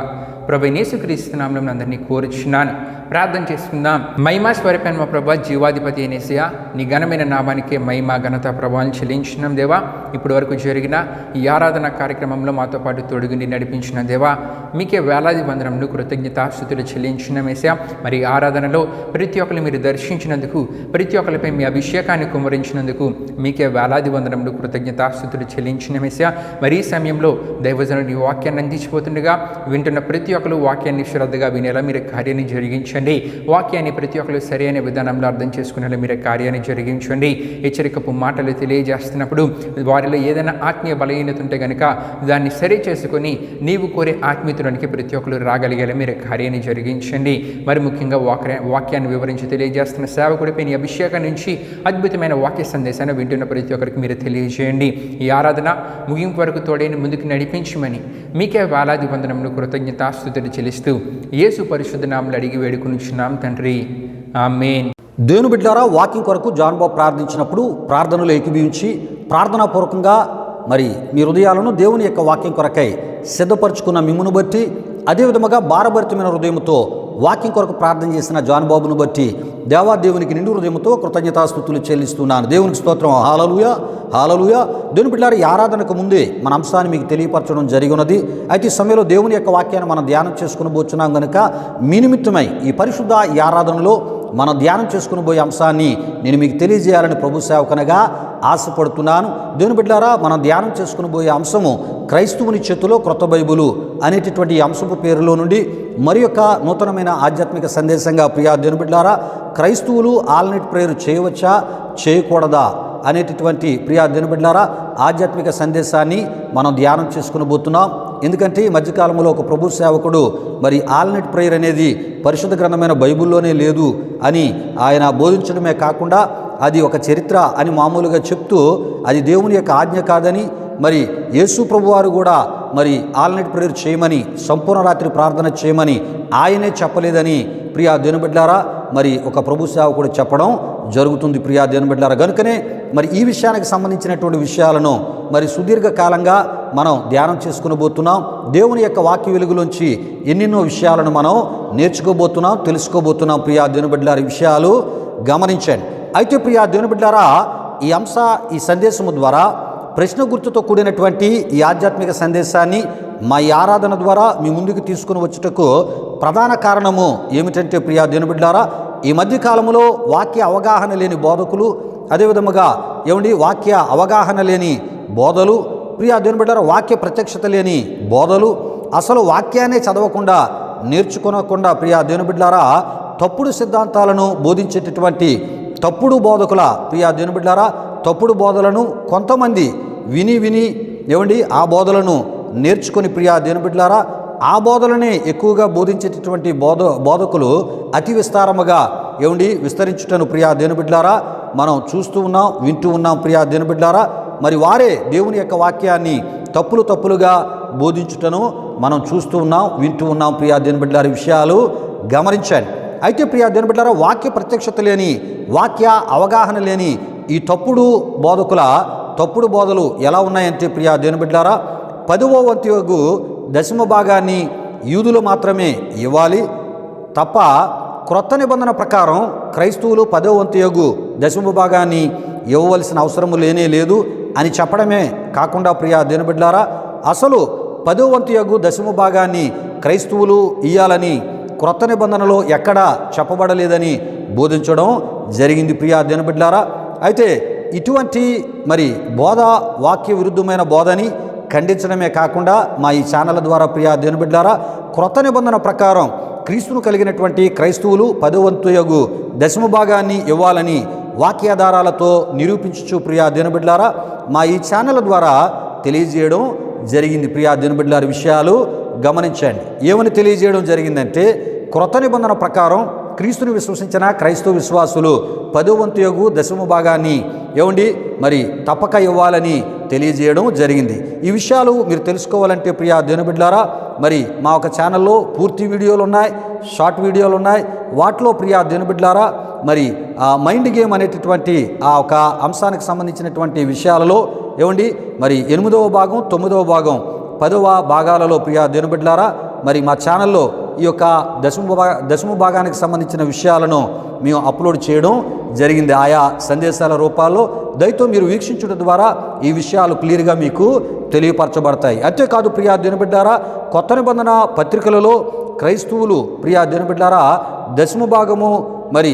ప్రభు యేసుక్రీస్తు నామములో అందరినీ కోరుచున్నాను. ప్రార్థన చేసుకుందాం. మహిమా స్వరూపైన మా ప్రభా, జీవాధిపతి యేసయ్యా, నీ ఘనమైన నామానికే మహిమ, ఘనత, ప్రభావం చెల్లించినాం దేవా. ఇప్పటి వరకు జరిగిన ఈ ఆరాధన కార్యక్రమంలో మాతో పాటు తొడుగుని నడిపించిన దేవా, మీకే వేలాది వందనములు, కృతజ్ఞతాస్తుతులు చెల్లించినాం యేసయ్యా. మరి ఆరాధనలో ప్రతి ఒక్కరిని మీరు దర్శించినందుకు, ప్రతి ఒక్కరిపై మీ అభిషేకాన్ని కుమ్మరించినందుకు మీకే వేలాది వందనములు కృతజ్ఞతాస్తుతులు చెల్లించిన మెస్సా. మరి ఈ సమయంలో దైవజనుడి వాక్యాన్ని అందించిపోతుండగా వింటున్న ప్రతి ఒక్కరు వాక్యాన్ని శ్రద్ధగా వినేలా మీరు కార్యాన్ని జరిగించండి. వాక్యాన్ని ప్రతి ఒక్కరు సరైన విధానంలో అర్థం చేసుకునేలా మీరు కార్యాన్ని జరిగించండి. హెచ్చరికపు మాటలు తెలియజేస్తున్నప్పుడు వారిలో ఏదైనా ఆత్మీయ బలహీనత ఉంటే కనుక దాన్ని సరి చేసుకొని నీవు కోరే ఆత్మీయతలోనికి ప్రతి ఒక్కరు రాగలిగేలా మీరు కార్యాన్ని జరిగించండి. మరి ముఖ్యంగా వాక్యాన్ని వివరించి తెలియజేస్తున్న సేవకుడిపై నీ అభిషేకం నుంచి అద్భుతమైన వాక్య సందేశాన్ని వింటున్న ప్రతి ఒక్కరికి మీరు తెలియజేయండి. ఈ ఆరాధన ముగింపు వరకు తోడైన ముందుకు నడిపించమని మీకే వేలాది వందనములు కృతజ్ఞతాస్తుతులు చెల్లిస్తూ యేసు పరిశుద్ధ నామములో అడిగి వేడుకొనుచున్నాం తండ్రి, ఆమేన్. దేవుని బిడ్డలారా, వాక్యం కొరకు జాన్ బాబు ప్రార్థించినప్పుడు ప్రార్థనలో ఏకీభవించి ప్రార్థనాపూర్వకంగా మరి మీ హృదయాలను దేవుని యొక్క వాక్యం కొరకై సిద్ధపరచుకున్న మిమ్మును బట్టి, అదేవిధముగా భారభరితమైన హృదయంతో వాక్యం కొరకు ప్రార్థన చేసిన జాన్ బాబును బట్టి దేవాదేవునికి నిండు హృదయంతో కృతజ్ఞతాస్తుతులు చెల్లిస్తున్నాను. దేవునికి స్తోత్రం. హల్లెలూయా, హల్లెలూయా. దేవుని బిడ్డలారా, ఈ ఆరాధనకు ముందే మన అంశాన్ని మీకు తెలియపరచడం జరిగినది. అయితే ఈ సమయంలో దేవుని యొక్క వాక్యాన్ని మనం ధ్యానం చేసుకుని పోతున్నాం కనుక మీ నిమిత్తమై ఈ పరిశుద్ధ ఈ ఆరాధనలో మనం ధ్యానం చేసుకుని పోయే అంశాన్ని నేను మీకు తెలియజేయాలని ప్రభు సేవకనగా ఆశపడుతున్నాను. దేవుని బిడ్డలారా, మనం ధ్యానం చేసుకుని పోయే అంశము క్రైస్తవుని చేతిలో క్రొత్త బైబులు అనేటటువంటి ఈ అంశపు పేరులో నుండి మరి యొక్క నూతనమైన ఆధ్యాత్మిక సందేశంగా ప్రియా దేవుని బిడ్డలారా, క్రైస్తవులు ఆల్ నైట్ ప్రేయర్ చేయవచ్చా చేయకూడదా అనేటటువంటి ప్రియా దేవుని బిడ్డలారా ఆధ్యాత్మిక సందేశాన్ని మనం ధ్యానం చేసుకుని పోతున్నాం. ఎందుకంటే ఈ మధ్యకాలంలో ఒక ప్రభు సేవకుడు మరి ఆల్ నైట్ ప్రేయర్ అనేది పరిశుద్ధ గ్రంథమైన బైబిల్లోనే లేదు అని ఆయన బోధించడమే కాకుండా అది ఒక చరిత్ర అని మామూలుగా చెప్తూ అది దేవుని యొక్క ఆజ్ఞ కాదని, మరి యేసు ప్రభువారు కూడా మరి ఆల్ నైట్ ప్రేయర్ చేయమని, సంపూర్ణ రాత్రి ప్రార్థన చేయమని ఆయనే చెప్పలేదని ప్రియా దేవుని బిడ్డలారా మరి ఒక ప్రభు సేవకుడు చెప్పడం జరుగుతుంది. ప్రియా దేవుని బిడ్డలారా, కనుకనే మరి ఈ విషయానికి సంబంధించినటువంటి విషయాలను మరి సుదీర్ఘకాలంగా మనం ధ్యానం చేసుకుని పోతున్నాం. దేవుని యొక్క వాక్య వెలుగులోంచి ఎన్నెన్నో విషయాలను మనం నేర్చుకోబోతున్నాం, తెలుసుకోబోతున్నాం. ప్రియా దేవుని బిడ్డలారా, ఈ విషయాలు గమనించండి. అయితే ప్రియా దేవుని బిడ్డలారా, ఈ సందేశము ద్వారా ప్రశ్న గుర్తుతో కూడినటువంటి ఈ ఆధ్యాత్మిక సందేశాన్ని మా ఈ ఆరాధన ద్వారా మీ ముందుకు తీసుకుని వచ్చుటకు ప్రధాన కారణము ఏమిటంటే ప్రియా దేవుని బిడ్డలారా, ఈ మధ్యకాలంలో వాక్య అవగాహన లేని బోధకులు, అదేవిధముగా వాక్య అవగాహన లేని బోధలు, ప్రియా దేవుని బిడ్డలారా వాక్య ప్రత్యక్షత లేని బోధలు, అసలు వాక్యాన్ని చదవకుండా నేర్చుకోనకుండా ప్రియా దేవుని బిడ్డలారా తప్పుడు సిద్ధాంతాలను బోధించేటటువంటి తప్పుడు బోధకుల ప్రియా దేవుని బిడ్డలారా తప్పుడు బోధలను కొంతమంది విని ఆ బోధలను నేర్చుకొని ప్రియా దేవుని బిడ్డలారా ఆ బోధలనే ఎక్కువగా బోధించేటటువంటి బోధకులు అతి విస్తారముగా విస్తరించుటను ప్రియా దేవుని బిడ్డలారా మనం చూస్తూ ఉన్నాం, వింటూ ఉన్నాం. ప్రియా దేవుని బిడ్డలారా, మరి వారే దేవుని యొక్క వాక్యాన్ని తప్పులుగా బోధించుటను మనం చూస్తూ ఉన్నాం, వింటూ ఉన్నాం. ప్రియా దేవుని బిడ్డలారా, విషయాలు గమనించండి. అయితే ప్రియా దేవుని బిడ్డలారా, వాక్య ప్రత్యక్షత లేని, వాక్య అవగాహన లేని ఈ తప్పుడు బోధలు ఎలా ఉన్నాయంటే ప్రియా దేవుని బిడ్డలారా, 10వ వంతు దశమ భాగాన్ని యూదులు మాత్రమే ఇవ్వాలి తప్ప క్రొత్త నిబంధన ప్రకారం క్రైస్తవులు 10వ వంతు దశమ భాగాన్ని ఇవ్వవలసిన అవసరం లేదు అని చెప్పడమే కాకుండా ప్రియా దేవుని బిడ్డలారా, అసలు 10వ వంతు దశమ భాగాన్ని క్రైస్తవులు ఇయ్యాలని క్రొత్త నిబంధనలో ఎక్కడా చెప్పబడలేదని బోధించడం జరిగింది. ప్రియా దేవుని బిడ్డలారా, అయితే ఇటువంటి మరి బోధ వాక్య విరుద్ధమైన బోధని ఖండించడమే కాకుండా మా ఈ ఛానల్ ద్వారా ప్రియా దేవుని బిడ్డలారా క్రొత్త నిబంధన ప్రకారం క్రీస్తును కలిగినటువంటి క్రైస్తవులు 10వ వంతు దశమ భాగాన్ని ఇవ్వాలని వాక్యాధారాలతో నిరూపించు ప్రియా దేవుని బిడ్డలారా మా ఈ ఛానల్ ద్వారా తెలియజేయడం జరిగింది. ప్రియా దేవుని బిడ్డలారా, విషయాలు గమనించండి. ఏమని తెలియజేయడం జరిగిందంటే క్రొత్త నిబంధన ప్రకారం క్రీస్తుని విశ్వసించిన క్రైస్తవ విశ్వాసులు 10వ వంతు దశమ భాగాన్ని మరి తప్పక ఇవ్వాలని తెలియజేయడం జరిగింది. ఈ విషయాలు మీరు తెలుసుకోవాలంటే ప్రియా దేవుని బిడ్డలారా మరి మా ఒక ఛానల్లో పూర్తి వీడియోలు ఉన్నాయి, షార్ట్ వీడియోలు ఉన్నాయి. వాటిలో ప్రియా దేవుని బిడ్డలారా మరి మైండ్ గేమ్ అనేటటువంటి ఆ ఒక అంశానికి సంబంధించినటువంటి విషయాలలో మరి 8వ భాగం, 9వ భాగం, 10వ భాగాలలో ప్రియా దేవుని బిడ్డలారా మరి మా ఛానల్లో ఈ యొక్క దశమ భాగానికి సంబంధించిన విషయాలను మేము అప్లోడ్ చేయడం జరిగింది ఆయా సందేశాల రూపాల్లో. దయతో మీరు వీక్షించడం ద్వారా ఈ విషయాలు క్లియర్గా మీకు తెలియపరచబడతాయి. అంతేకాదు ప్రియా దేవుని బిడ్డలారా, కొత్త నిబంధన పత్రికలలో క్రైస్తవులు ప్రియా దేవుని బిడ్డలారా దశమ భాగము మరి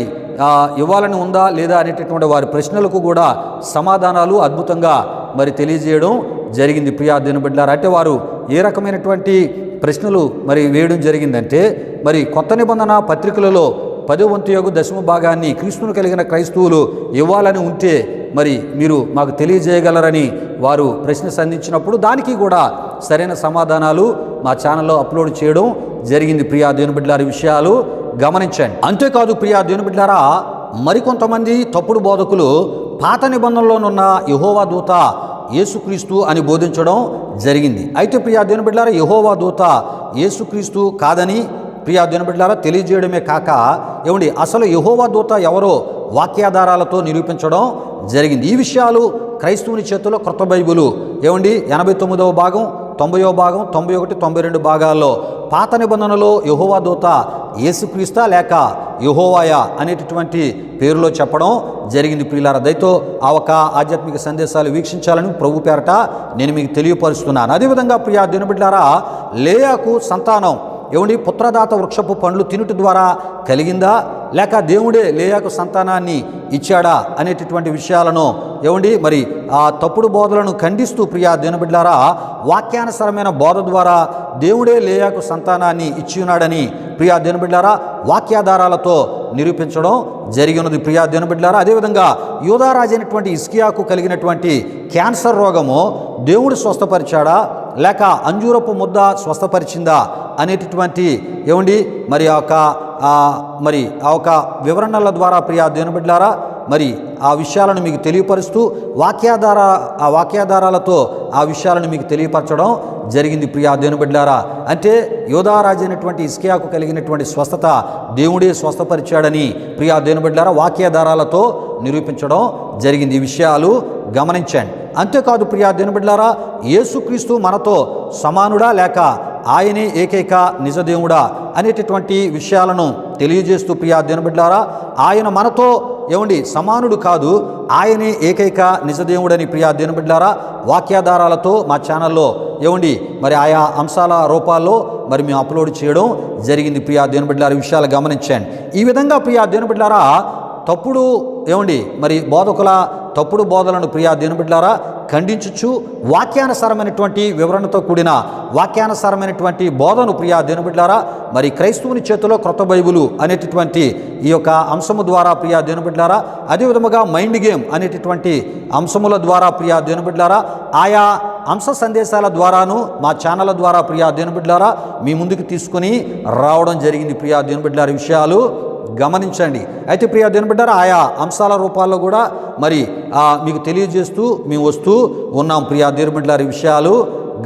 ఇవ్వాలని ఉందా లేదా అనేటటువంటి వారి ప్రశ్నలకు కూడా సమాధానాలు అద్భుతంగా మరి తెలియజేయడం జరిగింది ప్రియా దేవుని బిడ్డలారా. అంటే వారు ఏ రకమైనటువంటి ప్రశ్నలు మరి వేయడం జరిగిందంటే, మరి కొత్త నిబంధన పత్రికలలో 10వ వంతు దశమ భాగాన్ని క్రీస్తును కలిగిన క్రైస్తవులు ఇవ్వాలని ఉంటే మరి మీరు మాకు తెలియజేయగలరని వారు ప్రశ్న సంధించినప్పుడు దానికి కూడా సరైన సమాధానాలు మా ఛానల్లో అప్లోడ్ చేయడం జరిగింది ప్రియా దేవుని బిడ్డలారా. విషయాలు గమనించండి. అంతేకాదు ప్రియా దేవుని బిడ్డలారా, మరికొంతమంది తప్పుడు బోధకులు పాత నిబంధనలోనున్న యెహోవా దూత యేసుక్రీస్తు అని బోధించడం జరిగింది. అయితే ప్రియా దేవుని బిడ్డలారా, యెహోవా దూత యేసుక్రీస్తు కాదని ప్రియా దేవుని బిడ్డలారా తెలియజేయడమే కాక అసలు యెహోవా దూత ఎవరో వాక్యాధారాలతో నిరూపించడం జరిగింది. ఈ విషయాలు క్రైస్తవుని చేతిలో క్రొత్త బైబిలు 89వ భాగం, 90వ భాగం, 91, 92 భాగాల్లో పాత నిబంధనలో యెహోవా దూత యేసుక్రీస్తా లేక యెహోవాయా అనేటటువంటి పేరులో చెప్పడం జరిగింది. ప్రియులారా, దయతో ఆ ఒక ఆధ్యాత్మిక సందేశాలు వీక్షించాలని ప్రభు పేరట నేను మీకు తెలియపరుస్తున్నాను. అదేవిధంగా ప్రియా దేవుని బిడ్డలారా, లేయాకు సంతానం పుత్రదాత వృక్షపు పండ్లు తినుట ద్వారా కలిగిందా లేక దేవుడే లేయాకు సంతానాన్ని ఇచ్చాడా అనేటటువంటి విషయాలను మరి ఆ తప్పుడు బోధలను ఖండిస్తూ ప్రియా దేవుని బిడ్డలారా, వాక్యానుసారమైన బోధ ద్వారా దేవుడే లేయాకు సంతానాన్ని ఇచ్చి ఉన్నాడని ప్రియా దేవుని బిడ్డలారా వాక్యాధారాలతో నిరూపించడం జరిగినది ప్రియా దేవుని బిడ్డలారా. అదేవిధంగా యూదారాజు అయినటువంటి హిజ్కియాకు కలిగినటువంటి క్యాన్సర్ రోగము దేవుడు స్వస్థపరిచాడా లేక అంజూరపు ముద్ద స్వస్థపరిచిందా అనేటటువంటి మరి ఆ ఒక వివరణల ద్వారా ప్రియా దేవుని బిడ్డలారా మరి ఆ విషయాలను మీకు తెలియపరుస్తూ వాక్యాధారాలతో ఆ విషయాలను మీకు తెలియపరచడం జరిగింది ప్రియా దేవుని బిడ్డలారా. అంటే యోధారాజు అయినటువంటి హిజ్కియాకు కలిగినటువంటి స్వస్థత దేవుడే స్వస్థపరిచాడని ప్రియా దేవుని బిడ్డలారా వాక్యాధారాలతో నిరూపించడం జరిగింది. ఈ విషయాలు గమనించండి. అంతేకాదు ప్రియా దేవుని బిడ్డలారా, యేసుక్రీస్తు మనతో సమానుడా లేక ఆయనే ఏకైక నిజదేవుడా అనేటటువంటి విషయాలను తెలియజేస్తూ ప్రియా దేవుని బిడ్డలారా, ఆయన మనతో సమానుడు కాదు, ఆయనే ఏకైక నిజదేవుడని ప్రియా దేవుని బిడ్డలారా వాక్యాధారాలతో మా ఛానల్లో మరి ఆయా అంశాల రూపాల్లో మరి మేము అప్లోడ్ చేయడం జరిగింది ప్రియా దేవుని బిడ్డలారా. విషయాలు గమనించండి. ఈ విధంగా ప్రియా దేవుని బిడ్డలారా తప్పుడు మరి బోధకుల తప్పుడు బోధలను ప్రియా దేవుని బిడ్డలారా ఖండించుచు వాక్యానుసారమైనటువంటి వివరణతో కూడిన వాక్యానుసారమైనటువంటి బోధను ప్రియా దేవుని బిడ్డలారా మరి క్రైస్తవుని చేతిలో క్రొత్త బైబిలు అనేటటువంటి ఈ యొక్క అంశము ద్వారా ప్రియా దేవుని బిడ్డలారా, అదేవిధముగా మైండ్ గేమ్ అనేటటువంటి అంశముల ద్వారా ప్రియా దేవుని బిడ్డలారా ఆయా అంశ సందేశాల ద్వారాను మా ఛానళ్ళ ద్వారా ప్రియా దేవుని బిడ్డలారా మీ ముందుకు తీసుకుని రావడం జరిగింది ప్రియా దేవుని బిడ్డలారా. విషయాలు గమనించండి. అయితే ప్రియా దేవుని బిడ్డలారా ఆయా అంశాల రూపాల్లో కూడా మరి మీకు తెలియజేస్తూ మేము వస్తూ ఉన్నాం ప్రియా దేవుని బిడ్డలారా. విషయాలు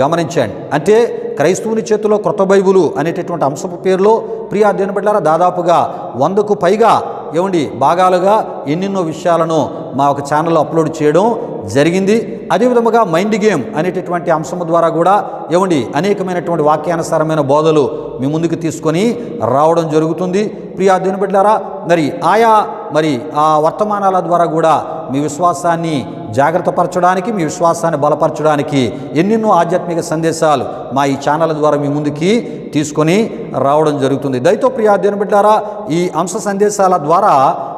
గమనించండి. అంటే క్రైస్తవుని చేతిలో క్రొత్త బైబిలు అనేటటువంటి అంశపు పేరులో ప్రియా దేవుని బిడ్డలారా దాదాపుగా 100కు పైగా భాగాలుగా ఎన్నెన్నో విషయాలను మా ఒక ఛానల్లో అప్లోడ్ చేయడం జరిగింది. అదేవిధముగా మైండ్ గేమ్ అనేటటువంటి అంశము ద్వారా కూడా అనేకమైనటువంటి వాక్యానుసారమైన బోధలు మీ ముందుకు తీసుకొని రావడం జరుగుతుంది ప్రియా దేవుని బిడ్డలారా. మరి ఆయా ఆ వర్తమానాల ద్వారా కూడా మీ విశ్వాసాన్ని జాగ్రత్తపరచడానికి, మీ విశ్వాసాన్ని బలపరచడానికి ఎన్నెన్నో ఆధ్యాత్మిక సందేశాలు మా ఈ ఛానల్ ద్వారా మీ ముందుకి తీసుకొని రావడం జరుగుతుంది. దయతో ప్రియా దేవుని బిడ్డలారా ఈ అంశ సందేశాల ద్వారా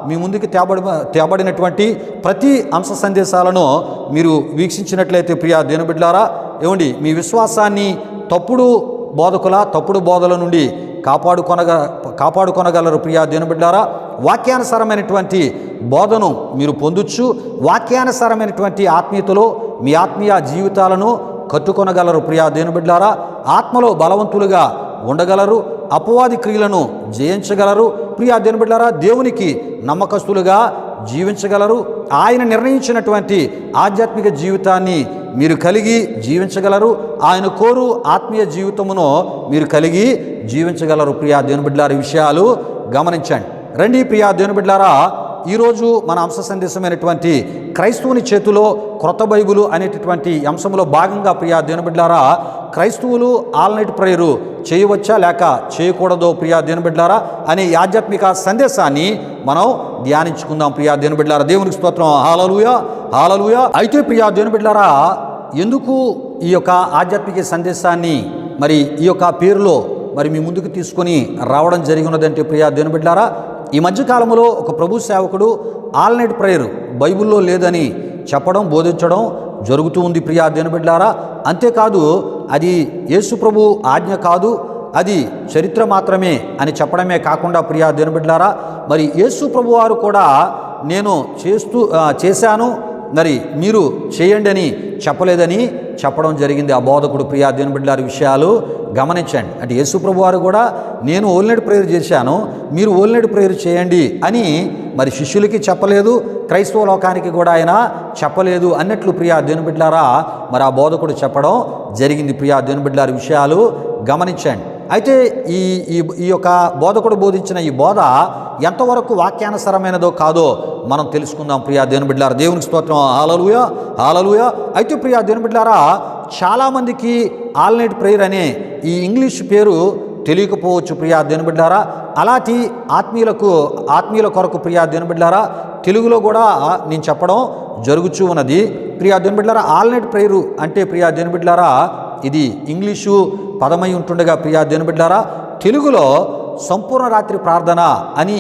మీ ముందుకి తేబడినటువంటి ప్రతి అంశ సందేశాలను మీరు వీక్షించినట్లయితే ప్రియా దేవుని బిడ్డలారా మీ విశ్వాసాన్ని తప్పుడు బోధకుల తప్పుడు బోధల నుండి కాపాడుకొనగలరు ప్రియా దేవుని బిడ్డలారా. వాక్యానుసారమైనటువంటి బోధను మీరు పొందొచ్చు. వాక్యానుసారమైనటువంటి ఆత్మీయతలో మీ ఆత్మీయ జీవితాలను కట్టుకొనగలరు ప్రియా దేవుని బిడ్డలారా. ఆత్మలో బలవంతులుగా ఉండగలరు, అపవాది క్రియలను జయించగలరు ప్రియా దేవుని బిడ్డలారా. దేవునికి నమ్మకస్తులుగా జీవించగలరు. ఆయన నిర్ణయించినటువంటి ఆధ్యాత్మిక జీవితాన్ని మీరు కలిగి జీవించగలరు. ఆయన కోరు ఆత్మీయ జీవితమును మీరు కలిగి జీవించగలరు ప్రియా దేవుని బిడ్డలారా. విషయాలు గమనించండి. రండి ప్రియా దేవుని బిడ్డలారా, ఈరోజు మన అంశ సందేశమైనటువంటి క్రైస్తవుని చేతిలో క్రొత్త బైబిలు అనేటటువంటి అంశంలో భాగంగా ప్రియా దేవుని బిడ్డలారా క్రైస్తవులు ఆల్ నైట్ ప్రేయరు చేయవచ్చా లేక చేయకూడదో ప్రియా దేవుని బిడ్డలారా అనే ఆధ్యాత్మిక సందేశాన్ని మనం ధ్యానించుకుందాం ప్రియా దేవుని బిడ్డలారా. దేవునికి స్తోత్రం. హల్లెలూయా, హల్లెలూయా. అయితే ప్రియా దేవుని బిడ్డలారా ఎందుకు ఈ యొక్క ఆధ్యాత్మిక సందేశాన్ని మరి ఈ యొక్క పేరులో మరి మీ ముందుకు తీసుకొని రావడం జరిగినదంటే ప్రియా దేవుని బిడ్డలారా ఈ మధ్యకాలంలో ఒక ప్రభు సేవకుడు ఆల్ నైట్ ప్రేయర్ బైబిల్లో లేదని చెప్పడం, బోధించడం జరుగుతూ ఉంది ప్రియా దేవుని బిడ్డలారా. అంతేకాదు అది యేసు ప్రభు ఆజ్ఞ కాదు, అది చరిత్ర మాత్రమే అని చెప్పడమే కాకుండా ప్రియా దేవుని బిడ్డలారా, మరి యేసు ప్రభు వారు కూడా నేను చేశాను, మరి మీరు చేయండి అని చెప్పలేదని చెప్పడం జరిగింది ఆ బోధకుడు. ప్రియా దేవుని బిడ్డలారా, విషయాలు గమనించండి. అంటే యేసు ప్రభు వారు కూడా నేను ఓల్ నైట్ ప్రేయర్ చేశాను, మీరు ఓల్ నైట్ ప్రేయర్ చేయండి అని మరి శిష్యులకి చెప్పలేదు, క్రైస్తవ లోకానికి కూడా ఆయన చెప్పలేదు అన్నట్లు ప్రియా దేవుని బిడ్డలారా మరి ఆ బోధకుడు చెప్పడం జరిగింది. ప్రియా దేవుని బిడ్డలారా, విషయాలు గమనించండి. అయితే ఈ యొక్క బోధకుడు బోధించిన ఈ బోధ ఎంతవరకు వాక్యానుసరమైనదో కాదో మనం తెలుసుకుందాం ప్రియా దేవుని బిడ్డలారా. దేవునికి స్తోత్రం, హల్లెలూయా హల్లెలూయా. అయితే ప్రియా దేవుని బిడ్డలారా, చాలామందికి ఆల్ నైట్ ప్రేయర్ అనే ఈ ఇంగ్లీష్ పేరు తెలియకపోవచ్చు ప్రియా దేవుని బిడ్డలారా. అలాంటి ఆత్మీయుల కొరకు ప్రియా దేవుని బిడ్డలారా తెలుగులో కూడా నేను చెప్పడం జరుగుతూ ఉన్నది. ప్రియా దేవుని బిడ్డలారా, ఆల్ నైట్ ప్రేయరు అంటే ప్రియా దేవుని బిడ్డలారా ఇది ఇంగ్లీషు పదమై ఉంటుండగా ప్రియా దేవుని బిడ్డలారా తెలుగులో సంపూర్ణ రాత్రి ప్రార్థన అని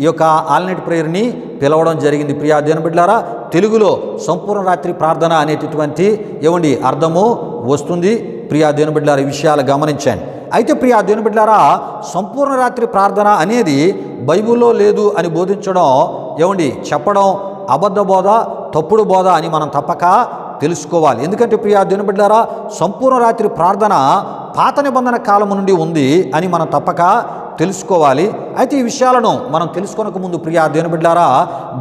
ఈ యొక్క ఆల్ నైట్ ప్రేయర్ని పిలవడం జరిగింది. ప్రియా దేవుని బిడ్డలారా తెలుగులో సంపూర్ణ రాత్రి ప్రార్థన అనేటటువంటి అర్థము వస్తుంది. ప్రియా దేవుని బిడ్డలారా, ఈ విషయాలు గమనించండి. అయితే ప్రియా దేవుని బిడ్డలారా, సంపూర్ణ రాత్రి ప్రార్థన అనేది బైబిల్లో లేదు అని బోధించడం చెప్పడం అబద్ధ బోధ, తప్పుడు బోధ అని మనం తప్పక తెలుసుకోవాలి. ఎందుకంటే ప్రియా దేవుని బిడ్డలారా, సంపూర్ణ రాత్రి ప్రార్థన పాత నిబంధన కాలం నుండి ఉంది అని మనం తప్పక తెలుసుకోవాలి. అయితే ఈ విషయాలను మనం తెలుసుకొనక ముందు ప్రియా దేవుని బిడ్డలారా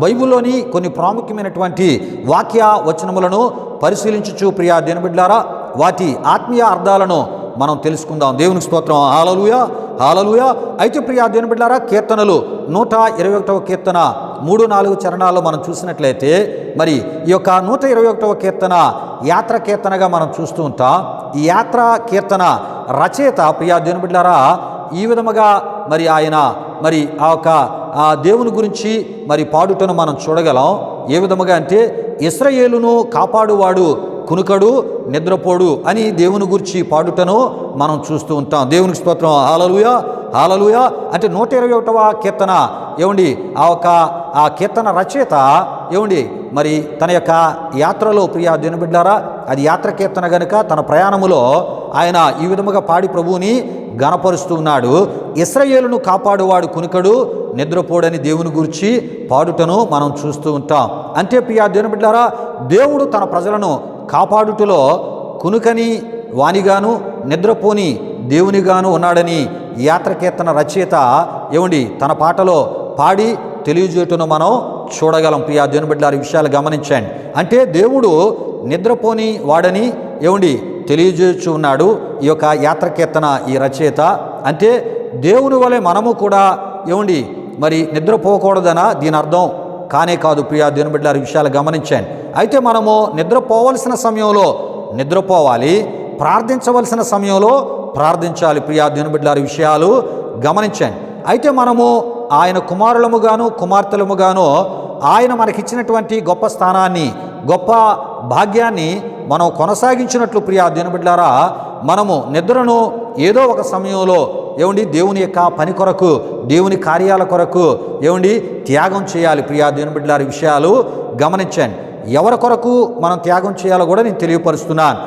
బైబిల్లోని కొన్ని ప్రాముఖ్యమైనటువంటి వాక్య వచనములను పరిశీలించుచు ప్రియా దేవుని బిడ్డలారా వాటి ఆత్మీయ అర్థాలను మనం తెలుసుకుందాం. దేవునికి స్తోత్రం, హల్లెలూయా హల్లెలూయా. అయితే ప్రియా దేవుని బిడ్డలారా కీర్తనలు 121వ కీర్తన 3-4 చరణాల్లో మనం చూసినట్లయితే మరి ఈ యొక్క 121వ కీర్తన యాత్ర కీర్తనగా మనం చూస్తూ ఉంటాం. ఈ యాత్ర కీర్తన రచయిత ప్రియా దేవుని బిడ్డలారా ఈ విధముగా మరి ఆయన మరి ఆ దేవుని గురించి మరి పాడుటను మనం చూడగలం. ఏ విధముగా అంటే ఇశ్రాయేలును కాపాడువాడు కునుకడు నిద్రపోడు అని దేవుని గురించి పాడుటను మనం చూస్తూ ఉంటాం. దేవునికి స్తోత్రం, హల్లెలూయా హల్లెలూయా. అంటే 121వ కీర్తన ఆ కీర్తన రచయిత మరి తన యొక్క యాత్రలో ప్రియా దేవుని బిడ్డలారా అది యాత్ర కీర్తన గనుక తన ప్రయాణములో ఆయన ఈ విధముగా పాడి ప్రభువుని గణపరుస్తూ ఉన్నాడు. ఇశ్రాయేలును కాపాడువాడు కునుకడు నిద్రపోడని దేవుని గురించి పాడుటను మనం చూస్తూ ఉంటాం. అంటే ప్రియా దేవుని బిడ్డలారా దేవుడు తన ప్రజలను కాపాడుటలో కునుకని వానిగాను నిద్రపోని దేవునిగాను ఉన్నాడని యాత్ర కీర్తన రచయిత తన పాటలో పాడి తెలియజేయటను మనం చూడగలం. ప్రియా దేవుని బిడ్డలారా ఈ విషయాలు గమనించండి. అంటే దేవుడు నిద్రపోని వాడని తెలియజేయచ్చు ఉన్నాడు ఈ యొక్క యాత్ర కీర్తన ఈ రచయిత. అంటే దేవుని వలె మనము కూడా మరి నిద్రపోకూడదనా దీని అర్థం కానే కాదు. ప్రియా దేవుని బిడ్డలారా ఈ విషయాలు గమనించండి. అయితే మనము నిద్రపోవలసిన సమయంలో నిద్రపోవాలి, ప్రార్థించవలసిన సమయంలో ప్రార్థించాలి. ప్రియా దేవుని బిడ్డలారా ఈ విషయాలు గమనించండి. అయితే మనము ఆయన కుమారులముగాను కుమార్తెలముగాను ఆయన మనకిచ్చినటువంటి గొప్ప స్థానాన్ని గొప్ప భాగ్యాన్ని మనం కొనసాగించినట్లు ప్రియా దేవుని బిడ్డలారా మనము నిద్రను ఏదో ఒక సమయంలో దేవుని యొక్క పని కొరకు దేవుని కార్యాల కొరకు త్యాగం చేయాలి. ప్రియా దేవుని బిడ్డలారా ఈ విషయాలు గమనించండి. ఎవరి కొరకు మనం త్యాగం చేయాలో కూడా నేను తెలియపరుస్తున్నాను.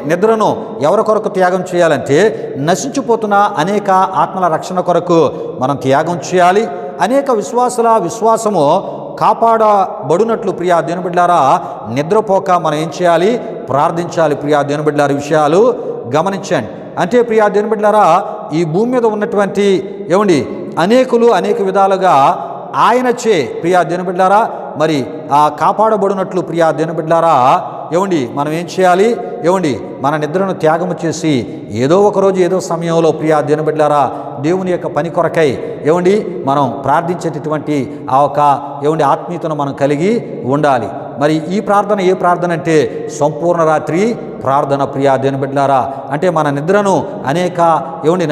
నిద్రను ఎవరి కొరకు త్యాగం చేయాలంటే నశించిపోతున్న అనేక ఆత్మల రక్షణ కొరకు మనం త్యాగం చేయాలి. అనేక విశ్వాసుల విశ్వాసము కాపాడబడినట్లు ప్రియా దేవుని బిడ్డలారా నిద్రపోక మనం ఏం చేయాలి? ప్రార్థించాలి. ప్రియా దేవుని బిడ్డలారా విషయాలు గమనించండి. అంటే ప్రియా దేవుని బిడ్డలారా ఈ భూమి మీద ఉన్నటువంటి అనేకులు అనేక విధాలుగా ఆయనచే ప్రియా దేవుని బిడ్డలారా మరి కాపాడబడినట్లు ప్రియా దేవుని బిడ్డలారా మనం ఏం చేయాలి? మన నిద్రను త్యాగము చేసి ఏదో ఒకరోజు ఏదో సమయంలో ప్రియా దేవుని బిడ్డలారా దేవుని యొక్క పని కొరకై మనం ప్రార్థించేటటువంటి ఆత్మీయతను మనం కలిగి ఉండాలి. మరి ఈ ప్రార్థన ఏ ప్రార్థన అంటే సంపూర్ణ రాత్రి ప్రార్థన. ప్రియా దేవుని బిడ్డలారా అంటే మన నిద్రను అనేక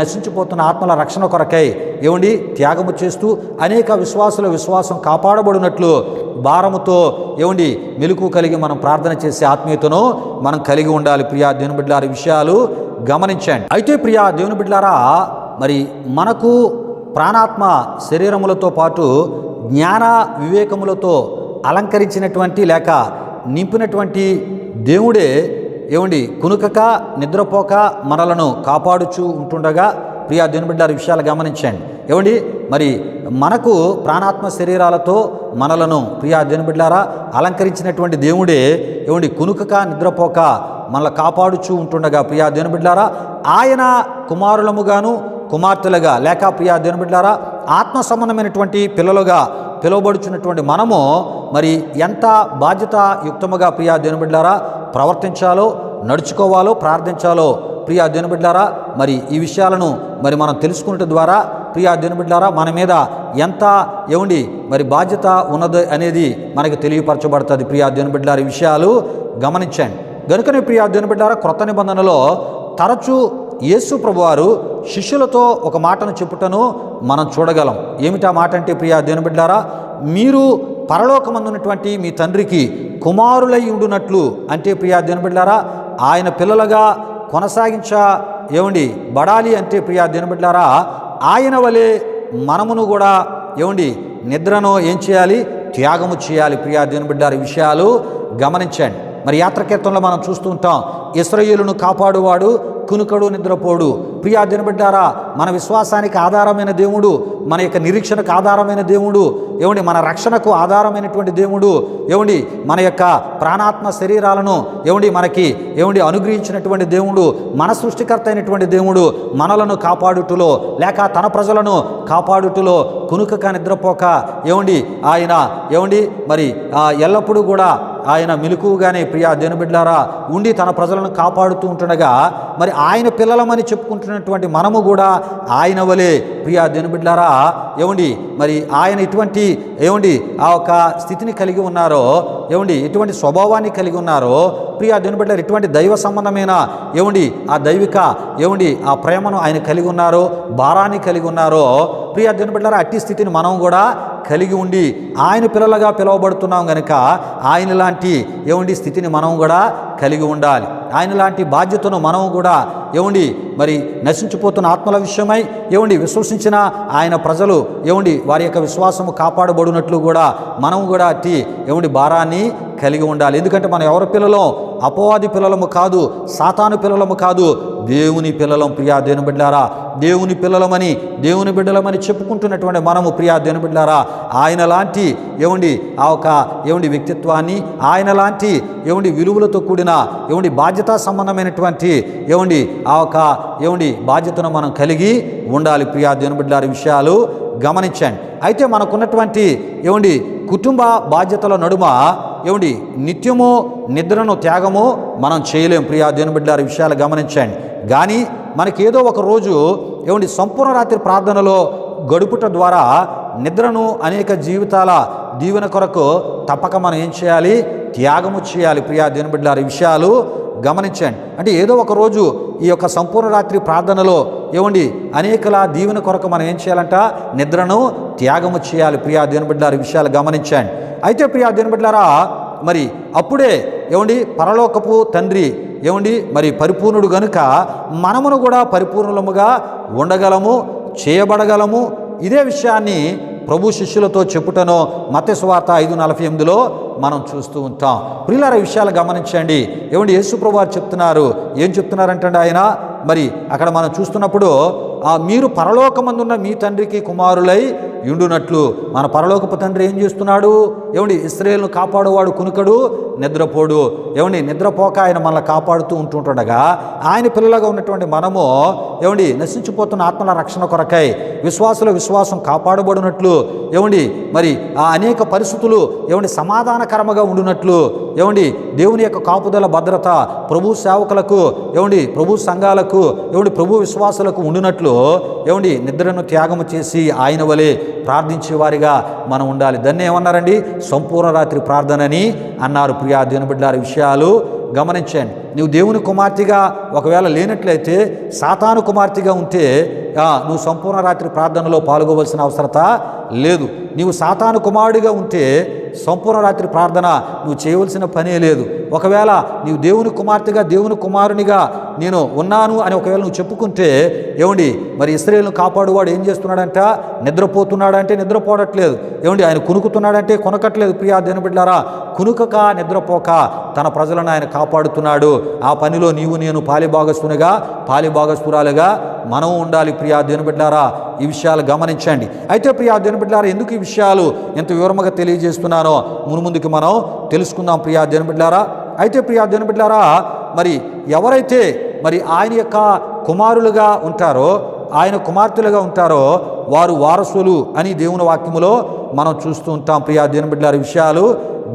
నశించిపోతున్న ఆత్మల రక్షణ కొరకై త్యాగము చేస్తూ అనేక విశ్వాసుల విశ్వాసం కాపాడబడినట్లు భారముతో మెలుకు కలిగి మనం ప్రార్థన చేసే ఆత్మీయతను మనం కలిగి ఉండాలి. ప్రియా దేవుని బిడ్డలారా విషయాలు గమనించండి. అయితే ప్రియా దేవుని బిడ్డలారా మరి మనకు ప్రాణాత్మ శరీరములతో పాటు జ్ఞాన వివేకములతో అలంకరించినటువంటి లేక నింపినటువంటి దేవుడే కునుకక నిద్రపోక మనలను కాపాడుచూ ఉంటుండగా ప్రియా దేవుని బిడ్డలారా విషయాలు గమనించండి. మరి మనకు ప్రాణాత్మ శరీరాలతో మనలను ప్రియా దేవుని బిడ్డలారా అలంకరించినటువంటి దేవుడే కునుకక నిద్రపోక మనల్ని కాపాడుచూ ఉంటుండగా ప్రియా దేవుని బిడ్డలారా ఆయన కుమారులముగాను కుమార్తెలుగా లేక ప్రియా దేవుని బిడ్డలారా ఆత్మ సంబంధమైనటువంటి పిల్లలుగా పిలువబడుచున్నటువంటి మనము మరి ఎంత బాధ్యతాయుక్తముగా ప్రియా దేవుని బిడ్డలారా ప్రవర్తించాలో, నడుచుకోవాలో, ప్రార్థించాలో ప్రియా దేవుని బిడ్డలారా మరి ఈ విషయాలను మరి మనం తెలుసుకునే ద్వారా ప్రియా దేవుని బిడ్డలారా మన మీద ఎంత మరి బాధ్యత ఉన్నది అనేది మనకు తెలియపరచబడుతుంది. ప్రియా దేవుని బిడ్డలారా ఈ విషయాలు గమనించండి. గనుకనే ప్రియా దేవుని బిడ్డలారా క్రొత్త నిబంధనలో తరచూ యేసు ప్రభువారు శిష్యులతో ఒక మాటను చెప్పుటను మనం చూడగలం. ఏమిటా మాట అంటే ప్రియా దేవుని బిడ్డలారా, మీరు పరలోకమందున్నటువంటి మీ తండ్రికి కుమారులై ఉండునట్లు అంటే ప్రియా దేవుని బిడ్డలారా ఆయన పిల్లలుగా బడాలి అంటే ప్రియా దేవుని బిడ్డలారా ఆయన వలె మనమును కూడా నిద్రను ఏం చేయాలి, త్యాగము చేయాలి. ప్రియా దేవుని బిడ్డలారా ఈ విషయాలు గమనించండి. మరి యాత్రకీర్తనలో మనం చూస్తూ ఉంటాం, ఇశ్రాయేలును కాపాడువాడు కునుకడు నిద్రపోడు. ప్రియా దేవుని బిడ్డలారా మన విశ్వాసానికి ఆధారమైన దేవుడు, మన యొక్క నిరీక్షణకు ఆధారమైన దేవుడు, మన రక్షణకు ఆధారమైనటువంటి దేవుడు, మన యొక్క ప్రాణాత్మ శరీరాలను మనకి అనుగ్రహించినటువంటి దేవుడు, మన సృష్టికర్త అయినటువంటి దేవుడు మనలను కాపాడుటలో లేక తన ప్రజలను కాపాడుటలో కునుకక నిద్రపోక ఆయన మరి ఎల్లప్పుడూ కూడా ఆయన మెలకువగానే ప్రియా దేవుని బిడ్డలారా ఉండి తన ప్రజలను కాపాడుతూ ఉంటుండగా మరి ఆయన పిల్లలమని చెప్పుకుంటున్నటువంటి మనము కూడా ఆయన వలె ప్రియా దేవుని బిడ్డలారా మరి ఆయన ఇటువంటి ఆ ఒక స్థితిని కలిగి ఉన్నారో ఎటువంటి స్వభావాన్ని కలిగి ఉన్నారో ప్రియా దేవుని బిడ్డలారా ఇటువంటి దైవ సంబంధమైన ఆ దైవిక ఆ ప్రేమను ఆయన కలిగి ఉన్నారో, భారాన్ని కలిగి ఉన్నారో ప్రియా దేవుని బిడ్డలారా అట్టి స్థితిని మనం కూడా కలిగి ఉండి ఆయన పిల్లలుగా పిలువబడుతున్నాం కనుక ఆయన లాంటి స్థితిని మనం కూడా కలిగి ఉండాలి. ఆయన లాంటి బాధ్యతను మనం కూడా మరి నశించిపోతున్న ఆత్మల విషయమై విశ్వసించిన ఆయన ప్రజలు వారి యొక్క విశ్వాసము కాపాడబడినట్లు కూడా మనం కూడా అట్టి భారాన్ని కలిగి ఉండాలి. ఎందుకంటే మనం ఎవరి పిల్లలం? అపవాది పిల్లలము కాదు, సాతాను పిల్లలము కాదు, దేవుని పిల్లలం. ప్రియా దేవుని బిడ్డలారా దేవుని పిల్లలమని దేవుని బిడ్డలమని చెప్పుకుంటున్నటువంటి మనము ప్రియా దేవుని బిడ్డలారా ఆయన లాంటి ఆ ఒక వ్యక్తిత్వాన్ని, ఆయన లాంటి విలువలతో కూడిన బాధ్యతా సంబంధమైనటువంటి ఆ ఒక బాధ్యతను మనం కలిగి ఉండాలి. ప్రియా దేవుని బిడ్డలారా విషయాలు గమనించండి. అయితే మనకున్నటువంటి కుటుంబ బాధ్యతల నడుమ నిత్యము నిద్రను త్యాగము మనం చేయలేం. ప్రియా దేవుని బిడ్డలారా విషయాలు గమనించండి. కానీ మనకేదో ఒక రోజు సంపూర్ణ రాత్రి ప్రార్థనలో గడుపుట ద్వారా నిద్రను అనేక జీవితాల దీవెన కొరకు తప్పక మనం ఏం చేయాలి? త్యాగము చేయాలి. ప్రియా దేవుని బిడ్డలారా ఈ విషయాలు గమనించండి. అంటే ఏదో ఒక రోజు ఈ యొక్క సంపూర్ణ రాత్రి ప్రార్థనలో అనేకల దీవెన కొరకు మనం ఏం చేయాలంట? నిద్రను త్యాగము చేయాలి. ప్రియా దేవుని బిడ్డలారా ఈ విషయాలు గమనించండి. అయితే ప్రియా దేవుని బిడ్డలారా మరి అప్పుడే పరలోకపు తండ్రి మరి పరిపూర్ణుడు గనుక మనమును కూడా పరిపూర్ణులముగా ఉండగలము, చేయబడగలము. ఇదే విషయాన్ని ప్రభు శిష్యులతో చెప్పుటను మత్తయి సువార్త 5:48లో మనం చూస్తూ ఉంటాం. ప్రియులారా విషయాలు గమనించండి. యేసు ప్రభు వారు చెప్తున్నారు. ఏం చెప్తున్నారంటే ఆయన మరి అక్కడ మనం చూస్తున్నప్పుడు మీరు పరలోకమందున్న మీ తండ్రికి కుమారులై ఉండునట్లు. మన పరలోకపు తండ్రి ఏం చేస్తున్నాడు? ఇశ్రాయేలును కాపాడువాడు కునుకడు నిద్రపోడు. నిద్రపోక ఆయన మనల్ని కాపాడుతూ ఉంటుండగా ఆయన పిల్లలుగా ఉన్నటువంటి మనము నశించిపోతున్న ఆత్మల రక్షణ కొరకై విశ్వాసుల విశ్వాసం కాపాడబడినట్లు మరి ఆ అనేక పరిస్థితులు సమాధానకరముగా ఉండునట్లు దేవుని యొక్క కాపుదల భద్రత ప్రభు సేవకులకు ప్రభు సంఘాలకు ప్రభు విశ్వాసులకు ఉండునట్లు నిద్రను త్యాగము చేసి ఆయన వలె ప్రార్థించేవారిగా మనం ఉండాలి. దాన్ని ఏమన్నారండి? సంపూర్ణ రాత్రి ప్రార్థనని అన్నారు. ప్రియా దేవుని బిడ్డలారా విషయాలు గమనించండి. నువ్వు దేవుని కుమార్తెగా ఒకవేళ లేనట్లయితే, సాతాను కుమార్తెగా ఉంటే నువ్వు సంపూర్ణ రాత్రి ప్రార్థనలో పాల్గొవలసిన అవసరత లేదు. నీవు సాతాను కుమారుడిగా ఉంటే సంపూర్ణ రాత్రి ప్రార్థన నువ్వు చేయవలసిన పనే లేదు. ఒకవేళ నీవు దేవుని కుమార్తెగా దేవుని కుమారునిగా నేను ఉన్నాను అని ఒకవేళ నువ్వు చెప్పుకుంటే ఏమండి మరి ఇశ్రాయేలును కాపాడువాడు ఏం చేస్తున్నాడంట? నిద్రపోతున్నాడంటే నిద్రపోవట్లేదు. ఏమండి ఆయన కునుకుతున్నాడంటే కొనకట్లేదు. ప్రియా దేవుని బిడ్డలారా, కునుకక నిద్రపోక తన ప్రజలను ఆయన కాపాడుతున్నాడు. ఆ పనిలో నీవు నేను పాలిభాగస్తునిగా పాలిభాగస్తురాలుగా మనం ఉండాలి. ప్రియా దేవుని బిడ్డలారా, ఈ విషయాలు గమనించండి. అయితే ప్రియా దేవుని బిడ్డలారా, ఎందుకు ఈ విషయాలు ఎంత వివరంగా తెలియజేస్తున్నానో మునుముందుకు మనం తెలుసుకుందాం. ప్రియా దేవుని బిడ్డలారా, అయితే ప్రియా దేవుని బిడ్డలారా, మరి ఎవరైతే మరి ఆయన యొక్క కుమారులుగా ఉంటారో, ఆయన కుమార్తెలుగా ఉంటారో వారు వారసులు అని దేవుని వాక్యములో మనం చూస్తూ ఉంటాం. ప్రియా దేవుని బిడ్డలారా, విషయాలు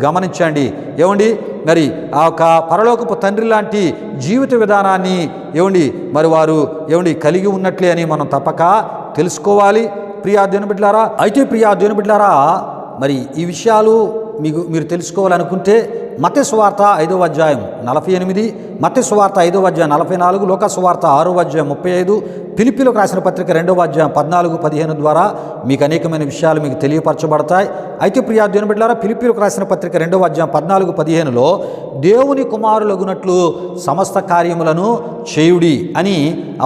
గమనించండి. ఏమండి మరి ఆ యొక్క పరలోకపు తండ్రి లాంటి జీవిత విధానాన్ని ఏమండి మరి వారు ఏమండి కలిగి ఉన్నట్లే అని మనం తప్పక తెలుసుకోవాలి. ప్రియా దేవుని బిడ్డలారా, అయితే ప్రియా దేవుని బిడ్డలారా, మరి ఈ విషయాలు మీరు తెలుసుకోవాలనుకుంటే మత్తయి సువార్త 5వ అధ్యాయం 48, మత్తయి సువార్త 5వ అధ్యాయం 44, లూకా సువార్త 6వ అధ్యాయం 35, ఫిలిప్పీలకు రాసిన పత్రిక 2వ అధ్యాయం 14, 15 ద్వారా మీకు అనేకమైన విషయాలు మీకు తెలియపరచబడతాయి. అయితే ప్రియా దేవుని బిడ్డలారా, ఫిలిప్పీలకు రాసిన పత్రిక 2వ అధ్యాయం 14, 15లో దేవుని కుమారులగునట్లు సమస్త కార్యములను చేయుడి అని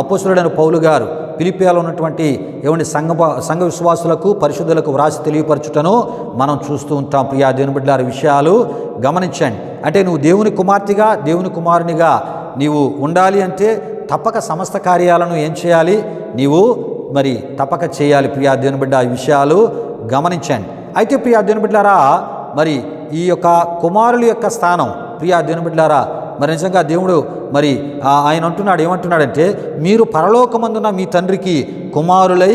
అపోస్తలుడైన పౌలు గారు ఫిలిప్పీలో ఉన్నటువంటి ఏమండి సంఘ విశ్వాసులకు పరిశుద్ధులకు వ్రాసి తెలియపరచుటను మనం చూస్తూ ఉంటాం. ప్రియా దేవుని బిడ్డలారా, విషయాలు గమనించండి. అంటే నువ్వు దేవుని కుమార్తెగా దేవుని కుమారునిగా నీవు ఉండాలి అంటే తప్పక సమస్త కార్యాలను ఏం చేయాలి? నీవు మరి తప్పక చేయాలి. ప్రియా దేవుని బిడ్డ, ఈ విషయాలు గమనించండి. అయితే ప్రియా దేవుని బిడ్డలారా, మరి ఈ యొక్క కుమారుల యొక్క స్థానం ప్రియా దేవుని బిడ్డలారా, మరి నిజంగా దేవుడు మరి ఆయన అంటున్నాడు, ఏమంటున్నాడంటే మీరు పరలోకమందున్న మీ తండ్రికి కుమారులై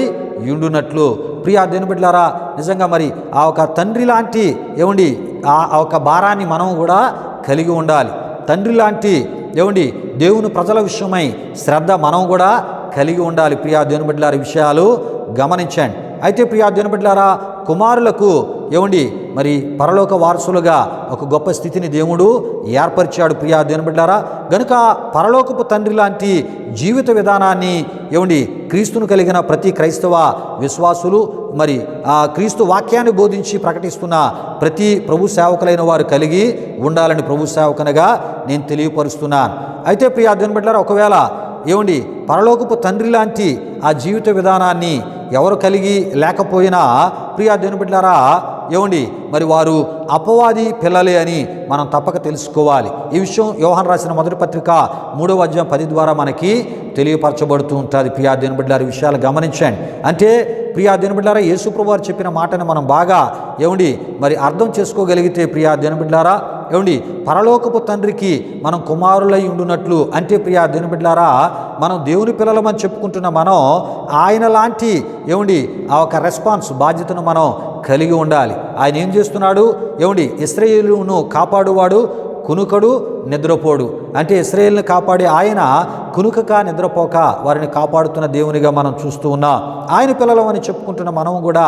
యుండునట్లు. ప్రియా దేవుని బిడ్డలారా, నిజంగా మరి ఆ ఒక తండ్రి లాంటి ఏమండి ఆ ఒక భారాన్ని మనం కూడా కలిగి ఉండాలి. తండ్రి లాంటి ఏమండి దేవుని ప్రజల విషయమై శ్రద్ధ మనం కూడా కలిగి ఉండాలి. ప్రియా దేవుని బిడ్డలారా, విషయాలు గమనించండి. అయితే ప్రియా దేవుని బిడ్డలారా, కుమారులకు ఏమండి మరి పరలోక వారసులుగా ఒక గొప్ప స్థితిని దేవుడు ఏర్పరిచాడు. ప్రియా దేవుని బిడ్డలారా, గనుక పరలోకపు తండ్రి లాంటి జీవిత విధానాన్ని ఏమండి క్రీస్తును కలిగిన ప్రతి క్రైస్తవ విశ్వాసులు మరి ఆ క్రీస్తు వాక్యాన్ని బోధించి ప్రకటిస్తున్న ప్రతి ప్రభు సేవకులైన వారు కలిగి ఉండాలని ప్రభు సేవకునిగా నేను తెలియపరుస్తున్నాను. అయితే ప్రియా దేవుని బిడ్డలారా, ఒకవేళ ఏమండి పరలోకపు తండ్రి లాంటి ఆ జీవిత విధానాన్ని ఎవరు కలిగి లేకపోయినా ప్రియా దేవుని బిడ్డలారా, ఏమండి మరి వారు అపవాది పిల్లలే అని మనం తప్పక తెలుసుకోవాలి. ఈ విషయం యోహాను రాసిన మొదటి పత్రిక 3వ అధ్యాయం 10 ద్వారా మనకి తెలియపరచబడుతూ ఉంటుంది. ప్రియా దేవుని బిడ్డలారా, విషయాలు గమనించండి. అంటే ప్రియా దేవుని బిడ్డలారా, యేసు ప్రభువు వారు చెప్పిన మాటను మనం బాగా ఏమండి మరి అర్థం చేసుకోగలిగితే ప్రియా దేవుని బిడ్డలారా, ఏమండి పరలోకపు తండ్రికి మనం కుమారులై ఉండునట్లు అంటే ప్రియా దేవుని బిడ్డలారా, మనం దేవుని పిల్లలమని చెప్పుకుంటున్న మనం ఆయన లాంటి ఏమండి ఆ ఒక రెస్పాన్స్ బాధ్యతను మనం కలిగి ఉండాలి. ఆయన ఏం చేస్తున్నాడు? ఏమండి ఇశ్రాయేలును కాపాడువాడు కునుకడు నిద్రపోడు. అంటే ఇశ్రాయేలును కాపాడే ఆయన కునుకక నిద్రపోక వారిని కాపాడుతున్న దేవునిగా మనం చూస్తూ ఉన్నాం. ఆయన పిల్లలమని చెప్పుకుంటున్న మనం కూడా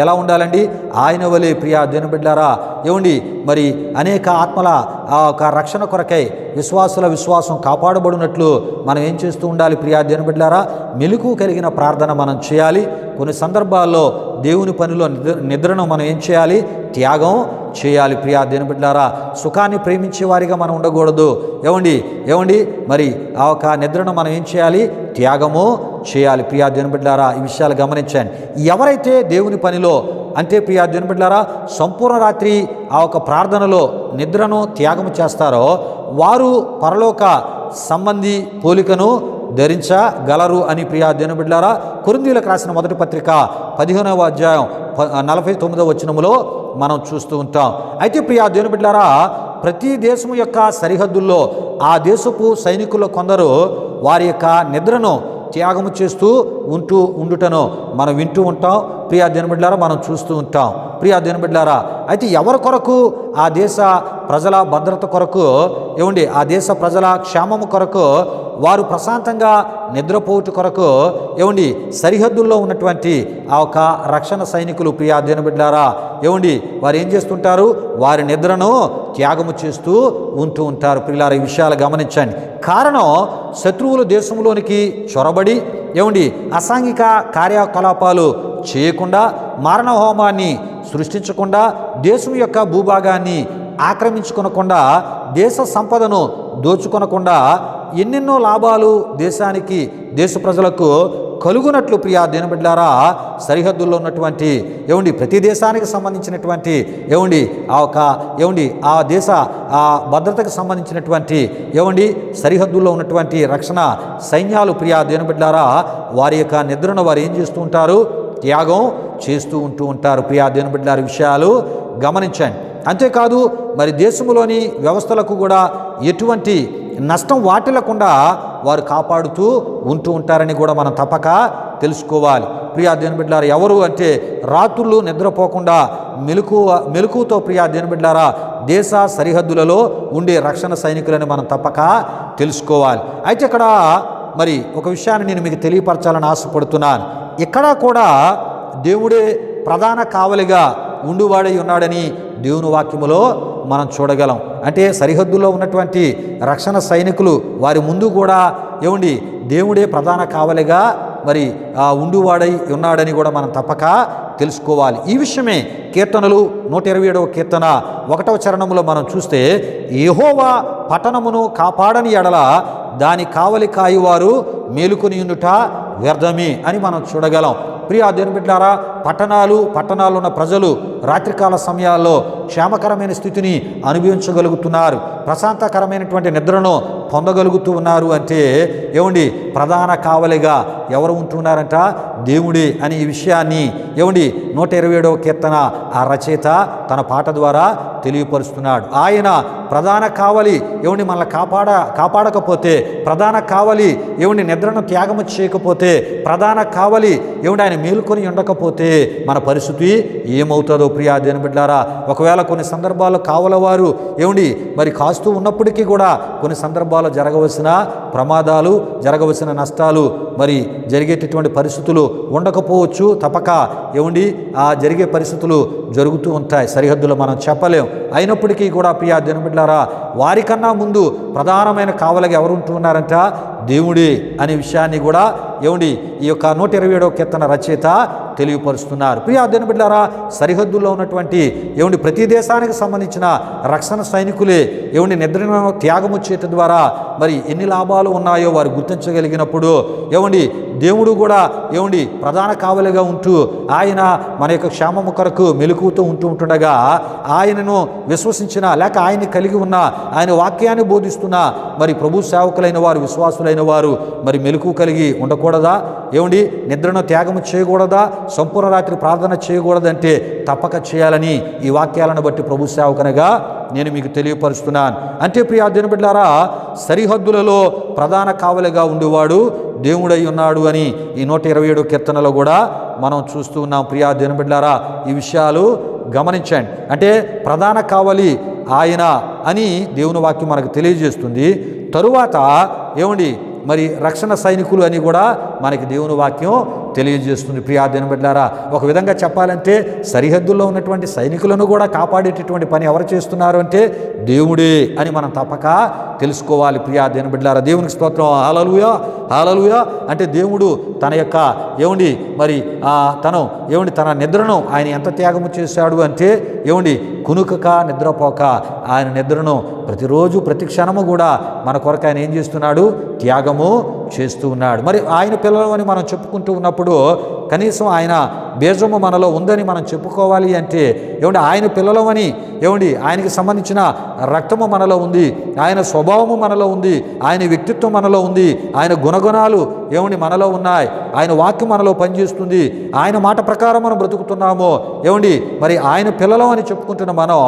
ఎలా ఉండాలండి? ఆయన వలె ప్రియా దేవుని బిడ్డలారా, ఏమండి మరి అనేక ఆత్మల ఆ ఒక రక్షణ కొరకై విశ్వాసుల విశ్వాసం కాపాడబడినట్లు మనం ఏం చేస్తూ ఉండాలి? ప్రియా దేవుని బిడ్డలారా, మెలకువ కలిగిన ప్రార్థన మనం చేయాలి. కొన్ని సందర్భాల్లో దేవుని పనిలో నిద్రను మనం ఏం చేయాలి? త్యాగం చేయాలి. ప్రియా దేవుని బిడ్డలారా, సుఖాన్ని ప్రేమించే వారిగా మనం ఉండకూడదు. ఏమండి మరి ఆ ఒక నిద్రను మనం ఏం చేయాలి? త్యాగము చేయాలి. ప్రియా దేవుని బిడ్డలారా, ఈ విషయాలు గమనించండి. ఎవరైతే దేవుని పనిలో అంటే ప్రియా దేవుని బిడ్డలారా సంపూర్ణ రాత్రి ఆ ఒక ప్రార్థనలో నిద్రను త్యాగము చేస్తారో వారు పరలోక సంబంధి పోలికను ధరించగలరు అని ప్రియా దేవుని బిడ్డలారా కొరింథీయులకు రాసిన మొదటి పత్రిక 15వ అధ్యాయం 49వ వచనములో మనం చూస్తూ ఉంటాం. అయితే ప్రియా దేవుని బిడ్డలారా, ప్రతి దేశము యొక్క సరిహద్దుల్లో ఆ దేశపు సైనికులు కొందరు వారి యొక్క నిద్రను త్యాగము చేస్తూ ఉండుటను మనం వింటూ ఉంటాం. ప్రియా దేవుని బిడ్డలారా, మనం చూస్తూ ఉంటాం. ప్రియా దేవుని బిడ్డలారా, అయితే ఎవరి కొరకు? ఆ దేశ ప్రజల భద్రత కొరకు, ఏమండి ఆ దేశ ప్రజల క్షేమము కొరకు, వారు ప్రశాంతంగా నిద్రపోటు కొరకు, ఏమండి సరిహద్దుల్లో ఉన్నటువంటి ఆ ఒక రక్షణ సైనికులు ప్రియా దేవుని బిడ్డలారా, ఏమండి వారు ఏం చేస్తుంటారు? వారి నిద్రను త్యాగము చేస్తూ ఉంటూ ఉంటారు. ప్రియులారా, ఈ విషయాలు గమనించండి. కారణం శత్రువులు దేశంలోనికి చొరబడి ఏమండి అసాంఘిక కార్యకలాపాలు చేయకుండా, మారణ హోమాన్ని సృష్టించకుండా, దేశం యొక్క భూభాగాన్ని ఆక్రమించుకొనకుండా దేశ సంపదను దోచుకొనకుండా ఎన్నెన్నో లాభాలు దేశానికి, దేశ ప్రజలకు కలుగునట్లు ప్రియా దేవుని బిడ్డలారా, సరిహద్దుల్లో ఉన్నటువంటి ప్రతి దేశానికి సంబంధించినటువంటి ఆ దేశ ఆ భద్రతకు సంబంధించినటువంటి సరిహద్దుల్లో ఉన్నటువంటి రక్షణ సైన్యాలు ప్రియా దేవుని బిడ్డలారా, వారి యొక్క నిద్రను వారు ఏం చేస్తూ ఉంటారు? త్యాగం చేస్తూ ఉంటారు. ప్రియా దేవుని బిడ్డలారా, విషయాలు గమనించండి. అంతేకాదు మరి దేశంలోని వ్యవస్థలకు కూడా ఎటువంటి నష్టం వాటిల్లకుండా వారు కాపాడుతూ ఉంటారని కూడా మనం తప్పక తెలుసుకోవాలి. ప్రియా దేవుని బిడ్డలారా, ఎవరు అంటే రాత్రులు నిద్రపోకుండా మెలకువతో ప్రియా దేవుని బిడ్డలారా దేశ సరిహద్దులలో ఉండే రక్షణ సైనికులని మనం తప్పక తెలుసుకోవాలి. అయితే ఇక్కడ మరి ఒక విషయాన్ని నేను మీకు తెలియపరచాలని ఆశపడుతున్నాను. ఇక్కడ కూడా దేవుడే ప్రధాన కావలిగా ఉండువాడై ఉన్నాడని దేవుని వాక్యములో మనం చూడగలం. అంటే సరిహద్దులో ఉన్నటువంటి రక్షణ సైనికులు వారి ముందు కూడా దేవుడే ప్రధాన కావలిగా మరి ఉండువాడై ఉన్నాడని కూడా మనం తప్పక తెలుసుకోవాలి. ఈ విషయమే కీర్తనలు 127వ కీర్తన 1వ చరణంలో మనం చూస్తే, యెహోవా పట్టణమును కాపాడని ఎడల దాని కావలి కాయువారు మేలుకొని ఉండుట వ్యర్థమే అని మనం చూడగలం. ప్రియా దేవుని బిడ్డలారా, పట్టణాలు ఉన్న ప్రజలు రాత్రికాల సమయాల్లో క్షేమకరమైన స్థితిని అనుభవించగలుగుతున్నారు, ప్రశాంతకరమైనటువంటి నిద్రను పొందగలుగుతూ ఉన్నారు. అంటే ప్రధాన కావలిగా ఎవరు ఉంటున్నారంట? దేవుడే అని ఈ విషయాన్ని 127వ కీర్తన ఆ రచయిత తన పాట ద్వారా తెలియపరుస్తున్నాడు. ఆయన ప్రధాన కావలి మనల్ని కాపాడకపోతే, ప్రధాన కావలి నిద్రను త్యాగము చేయకపోతే, ప్రధాన కావలి ఆయన మేలుకొని ఉండకపోతే మన పరిస్థితి ఏమవుతుందో ప్రియా దేవుని బిడ్డలారా. ఒకవేళ కొన్ని సందర్భాల్లో కావలవారు మరి కాస్తూ ఉన్నప్పటికీ కూడా కొన్ని సందర్భాల్లో జరగవలసిన ప్రమాదాలు, జరగవలసిన నష్టాలు, మరి జరిగేటటువంటి పరిస్థితులు ఉండకపోవచ్చు. తప్పక ఆ జరిగే పరిస్థితులు జరుగుతూ ఉంటాయి, సరిహద్దులో మనం చెప్పలేం. అయినప్పటికీ కూడా ప్రియా దేవుని బిడ్డలారా, వారికన్నా ముందు ప్రధానమైన కావలిగా ఎవరు ఉంటున్నారంట? దేవుడే అనే విషయాన్ని కూడా ఈ యొక్క 127వ కీర్తన రచయిత తెలియపరుస్తున్నారు. ప్రియా దేవుని బిడ్డలారా, సరిహద్దుల్లో ఉన్నటువంటి ప్రతి దేశానికి సంబంధించిన రక్షణ సైనికులే నిద్రను త్యాగము చేయటం ద్వారా మరి ఎన్ని లాభాలు ఉన్నాయో వారు గుర్తించగలిగినప్పుడు దేవుడు కూడా ప్రధాన కావలిగా ఉంటూ ఆయన మన యొక్క క్షేమము కొరకు మెలకువతో ఉంటుండగా, ఆయనను విశ్వసించిన లేక ఆయన్ని కలిగి ఉన్న, ఆయన వాక్యాన్ని బోధిస్తున్న మరి ప్రభు సేవకులైన వారు, విశ్వాసులైన వారు మరి మెలకువ కలిగి ఉండకూడదా? నిద్రను త్యాగము చేయకూడదా? సంపూర్ణ రాత్రి ప్రార్థన చేయకూడదంటే తప్పక చేయాలని ఈ వాక్యాలను బట్టి ప్రభు సేవకునిగా నేను మీకు తెలియపరుస్తున్నాను. అంటే ప్రియా దేవుని బిడ్డలారా, సరిహద్దులలో ప్రధాన కావలిగా ఉండేవాడు దేవుడై ఉన్నాడు అని ఈ 127వ కీర్తనలో కూడా మనం చూస్తూ ఉన్నాం. ప్రియా దేవుని బిడ్డలారా, ఈ విషయాలు గమనించండి. అంటే ప్రధాన కావలి ఆయన అని దేవుని వాక్యం మనకు తెలియజేస్తుంది. తరువాత మరి రక్షణ సైనికులు అని కూడా మనకి దేవుని వాక్యం తెలియజేస్తుంది. ప్రియా దేవుని బిడ్డలారా, ఒక విధంగా చెప్పాలంటే సరిహద్దుల్లో ఉన్నటువంటి సైనికులను కూడా కాపాడేటటువంటి పని ఎవరు చేస్తున్నారు అంటే దేవుడే అని మనం తప్పక తెలుసుకోవాలి. ప్రియా దేవుని బిడ్డలారా, దేవునికి స్తోత్రం. హల్లెలూయా, హల్లెలూయా. అంటే దేవుడు తన యొక్క మరి తన నిద్రను ఆయన ఎంత త్యాగము చేశాడు అంటే కునుకక నిద్రపోక ఆయన నిద్రను ప్రతిరోజు ప్రతి క్షణము కూడా మన కొరకు ఆయన ఏం చేస్తున్నాడు? త్యాగము చేస్తూ ఉన్నాడు. మరి ఆయన పిల్లలు అని మనం చెప్పుకుంటూ ఉన్నప్పుడు కనీసం ఆయన బీజము మనలో ఉందని మనం చెప్పుకోవాలి అంటే ఆయన పిల్లలమని ఆయనకి సంబంధించిన రక్తము మనలో ఉంది, ఆయన స్వభావము మనలో ఉంది, ఆయన వ్యక్తిత్వం మనలో ఉంది, ఆయన గుణగుణాలు మనలో ఉన్నాయి, ఆయన వాక్యం మనలో పనిచేస్తుంది, ఆయన మాట ప్రకారం మనం బ్రతుకుతున్నాము. మరి ఆయన పిల్లలం అని చెప్పుకుంటున్న మనం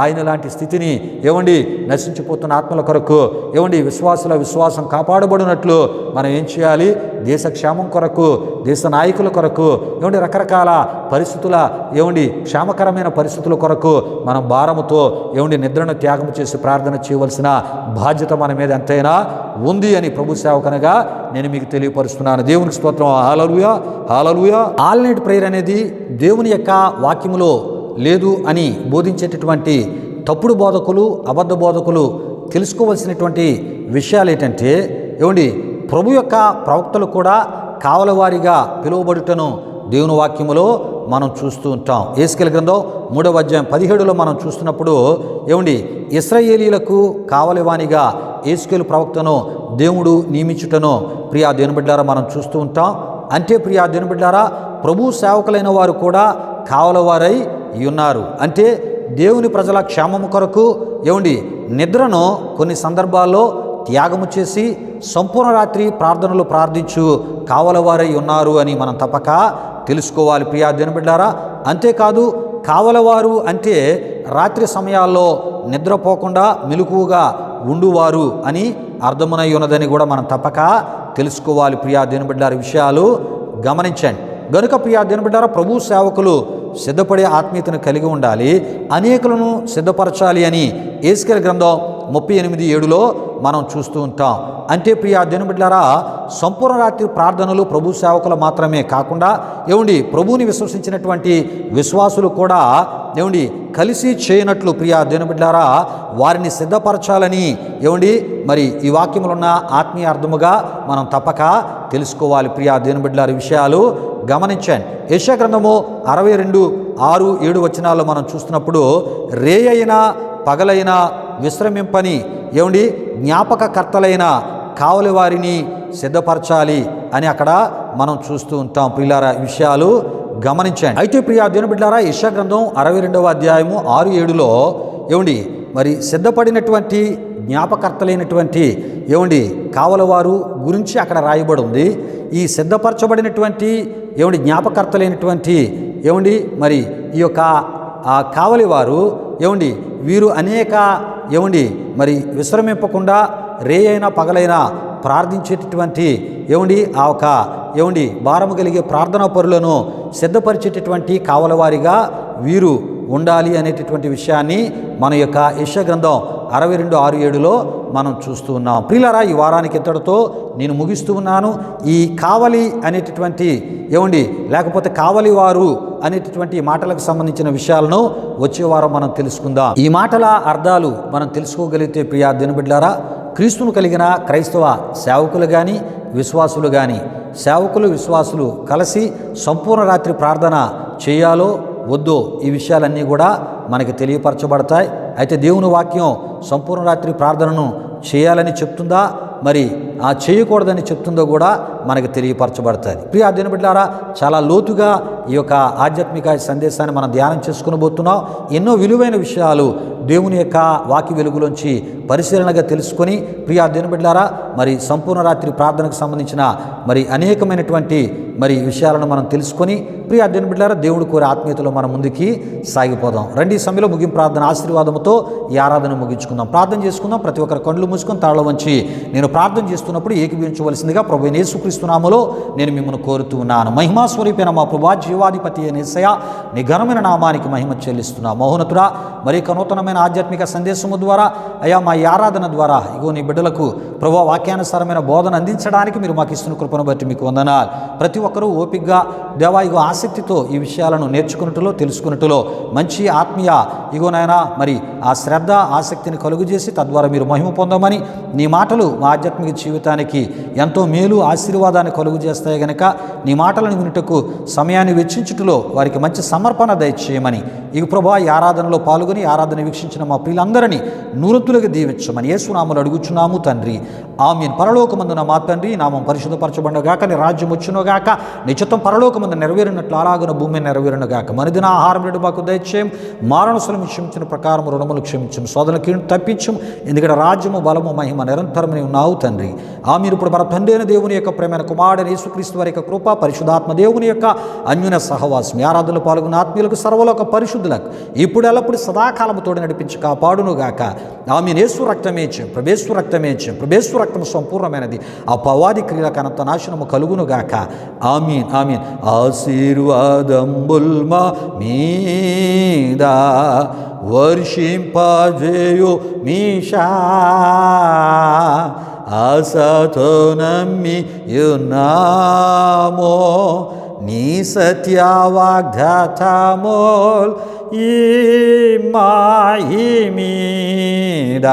ఆయన లాంటి స్థితిని నశించిపోతున్న ఆత్మల కొరకు విశ్వాసుల విశ్వాసం కాపాడబడినట్లు మనం ఏం చేయాలి? దేశ క్షేమం కొరకు, దేశ నాయకుల కొరకు రకరకాల పరిస్థితుల క్షేమకరమైన పరిస్థితుల కొరకు మనం భారముతో నిద్రను త్యాగం చేసి ప్రార్థన చేయవలసిన బాధ్యత మన మీద ఎంతైనా ఉంది అని ప్రభు సేవకనగా నేను మీకు తెలియపరుస్తున్నాను. దేవునికి స్తోత్రం. హల్లెలూయా, హల్లెలూయా. ఆల్ నైట్ ప్రేయర్ అనేది దేవుని యొక్క వాక్యములో లేదు అని బోధించేటటువంటి తప్పుడు బోధకులు, అబద్ధ బోధకులు తెలుసుకోవలసినటువంటి విషయాలు ఏంటంటే ప్రభు యొక్క ప్రవక్తలు కూడా కావలవారిగా పిలువబడుటను దేవుని వాక్యములో మనం చూస్తూ ఉంటాం. యేస్కేలు గ్రంథం 3వ అధ్యాయం 17లో మనం చూస్తున్నప్పుడు ఏమండి, ఇశ్రాయేలీయులకు కావలివానిగా యేస్కేలు ప్రవక్తను దేవుడు నియమించుటను ప్రియా దేవుని బిడ్డలారా మనం చూస్తూ ఉంటాం. అంటే ప్రియా దేవుని బిడ్డలారా, ప్రభు సేవకులైన వారు కూడా కావలవారై ఉన్నారు. అంటే దేవుని ప్రజల క్షేమము కొరకు ఏమండి నిద్రను కొన్ని సందర్భాల్లో త్యాగము చేసి సంపూర్ణ రాత్రి ప్రార్థనలు ప్రార్థించు కావలవారై ఉన్నారు అని మనం తప్పక తెలుసుకోవాలి ప్రియా దేవుని బిడ్డలారా. అంతేకాదు, కావలవారు అంటే రాత్రి సమయాల్లో నిద్రపోకుండా మెలకువగా ఉండువారు అని అర్థమునై ఉన్నదని కూడా మనం తప్పక తెలుసుకోవాలి ప్రియా దేవుని బిడ్డలారా. విషయాలు గమనించండి. గనుక ప్రియా దేవుని బిడ్డలారా, ప్రభు సేవకులు సిద్ధపడే ఆత్మీయతను కలిగి ఉండాలి, అనేకులను సిద్ధపరచాలి అని యేస్కేలు గ్రంథం 38:7లో మనం చూస్తూ ఉంటాం. అంటే ప్రియా దేవుని బిడ్డలారా, సంపూర్ణ రాత్రి ప్రార్థనలు ప్రభు సేవకులు మాత్రమే కాకుండా ఏమండి ప్రభువుని విశ్వసించినటువంటి విశ్వాసులు కూడా ఏమండి కలిసి చేయనట్లు ప్రియా దేవుని బిడ్డలారా వారిని సిద్ధపరచాలని ఏమండి మరి ఈ వాక్యములు ఉన్న ఆత్మీయ అర్థముగా మనం తప్పక తెలుసుకోవాలి ప్రియా దేవుని బిడ్డలారా. విషయాలు గమనించండి. యెషయా గ్రంథము 62:6-7 వచనాల్లో మనం చూస్తున్నప్పుడు రేయైనా పగలైనా విశ్రమింపని ఏమండి జ్ఞాపకకర్తలైన కావలి వారిని సిద్ధపరచాలి అని అక్కడ మనం చూస్తూ ఉంటాం ప్రియులారా. విషయాలు గమనించండి. అయితే ప్రియా దేవుని బిడ్డలారా, యెషయా గ్రంథం 62వ అధ్యాయము 6-7లో ఏమండి మరి సిద్ధపడినటువంటి జ్ఞాపకర్తలైనటువంటి ఏమండి కావలవారు గురించి అక్కడ రాయబడి ఉంది. ఈ సిద్ధపరచబడినటువంటి ఏమండి జ్ఞాపకర్తలైనటువంటి ఏమండి మరి ఈ యొక్క కావలివారు ఏమండి వీరు అనేక ఏమండి మరి విశ్రమింపకుండా రేయైనా పగలైనా ప్రార్థించేటటువంటి ఏమండి ఆ ఒక ఏమండి భారము కలిగే ప్రార్థనా పరులను సిద్ధపరిచేటటువంటి కావలవారిగా వీరు ఉండాలి అనేటటువంటి విషయాన్ని మన యొక్క యెషయా గ్రంథం 62:6-7లో మనం చూస్తూ ఉన్నాం. ప్రియులారా, ఈ వారానికి ఇంతటితో నేను ముగిస్తూ ఉన్నాను. ఈ కావలి అనేటటువంటి ఏమండి లేకపోతే కావలి వారు అనేటటువంటి మాటలకు సంబంధించిన విషయాలను వచ్చే వారం మనం తెలుసుకుందాం. ఈ మాటల అర్థాలు మనం తెలుసుకోగలిగితే ప్రియా దేవుని బిడ్డలారా, క్రీస్తును కలిగిన క్రైస్తవ సేవకులు కానీ విశ్వాసులు కానీ సేవకులు విశ్వాసులు కలిసి సంపూర్ణ రాత్రి ప్రార్థన చేయాలో వద్దో ఈ విషయాలన్నీ కూడా మనకి తెలియపరచబడతాయి. అయితే దేవుని వాక్యం సంపూర్ణ రాత్రి ప్రార్థనను చేయాలని చెప్తుందా, మరి చేయకూడదని చెప్తుందో కూడా మనకి తెలియపరచబడుతుంది. ప్రియా దేవుని బిడ్డలారా, చాలా లోతుగా ఈ యొక్క ఆధ్యాత్మిక సందేశాన్ని మనం ధ్యానం చేసుకుని పోతున్నాం. ఎన్నో విలువైన విషయాలు దేవుని యొక్క వాక్య వెలుగులోంచి పరిశీలనగా తెలుసుకొని ప్రియా దేవుని బిడ్డలారా మరి సంపూర్ణ రాత్రి ప్రార్థనకు సంబంధించిన మరి అనేకమైనటువంటి మరి విషయాలను మనం తెలుసుకొని ప్రియా దేవుని బిడ్డలారా దేవుడు కోరే ఆత్మీయతలో మనం ముందుకి సాగిపోదాం. రండి, ఈ సమయంలో ముగింపు ప్రార్థన ఆశీర్వాదంతో ఈ ఆరాధన ముగించుకుందాం. ప్రార్థన చేసుకుందాం. ప్రతి ఒక్కరు కళ్ళు మూసుకొని తాళ వంచి నేను ప్రార్థన చేస్తున్నప్పుడు ఏకీభవించవలసిందిగా ప్రభువైన యేసుక్రీస్తు నామములో నేను మిమ్మల్ని కోరుతూ ఉన్నాను. మహిమా స్వరూపైన మా ప్రభువా, జీవాధిపతి అయిన యేసయ్యా, నీ ఘనమైన నామానికి మహిమ చెల్లిస్తున్నా. మహోన్నతుడా, మరి నూతనమైన ఆధ్యాత్మిక సందేశము ద్వారా అయ్యా మా ఈ ఆరాధన ద్వారా ఇగో నీ బిడ్డలకు ప్రభువా వాక్యానుసారమైన బోధన అందించడానికి మీరు మాకు ఇస్తున్న కృపను బట్టి మీకు వందనాలు. ప్రతి ఒక్కరూ ఓపికగా దేవా ఇగో ఆసక్తితో ఈ విషయాలను నేర్చుకున్నట్టులో తెలుసుకున్నట్టులో మంచి ఆత్మీయ ఇగో నాయనా మరి ఆ శ్రద్ధ ఆసక్తిని కలుగు చేసి తద్వారా మీరు మహిమ పొందమని, నీ మాటలు మా ఆధ్యాత్మిక జీవితానికి ఎంతో మేలు ఆశీర్వాదాన్ని కలుగు చేస్తాయి గనక నీ మాటలను వినుటకు సమయాన్ని వెచ్చించుటలో వారికి మంచి సమర్పణ దయచేయమని ఇక ప్రభువా ఈ ఆరాధనలో పాల్గొని ఆరాధన వీక్షించిన మా ప్రియులందరినీ నూరతులుగా దీవించమని యేసు నామములో అడుగుచున్నాము తండ్రి, ఆమేన్. పరలోకమందున మా తండ్రి, నామం పరిశుద్ధపరచబడుగాక, నీ రాజ్యం వచ్చునుగాక, నీ చిత్తం పరలోకమందు నెరవేరినట్లు అలాగున భూమి నెరవేరునుగాక. మరుదిన ఆహారం నేడు మాకు దయచేయం, మారణసులను క్షమించిన ప్రకారం రుణములు క్షమించం, శోధనకి తప్పించం, ఎందుకంటే రాజ్యము బలము మహిమ నిరంతరమని ఉన్నావు తండ్రి. ఆమేన్. ఇప్పుడు మన తండ్రి అయిన దేవుని యొక్క ప్రేమైన కుమారుడైన యేసుక్రీస్తు వారి యొక్క కృప, పరిశుద్ధాత్మ దేవుని యొక్క అన్యోన్య సహవాసం, ఆరాధనలో పాల్గొన్న ఆత్మీయులకు సర్వలోక పరిశుద్ధులకు ఇప్పుడు ఎల్లప్పుడు సదాకాలము తోడు నడిపించి కాపాడునుగాక. ఆమేన్. యేసు రక్తమే ఇచ్చాం, ప్రభేశ్వ రక్తమే ఇచ్చాం, ప్రభేశ్వ రక్తము సంపూర్ణమైనది, ఆ పవాది క్రియలకు అనంత నాశనము కలుగునుగాక. ఆమేన్, ఆమేన్. ఆశీర్వాదంబుల్ మా మీద వర్షింపజేయు మీషా, ఆశతో నమ్మి యున్నామో నీ సత్య వాగ్దాతమోల్ ఈ మాయి మీద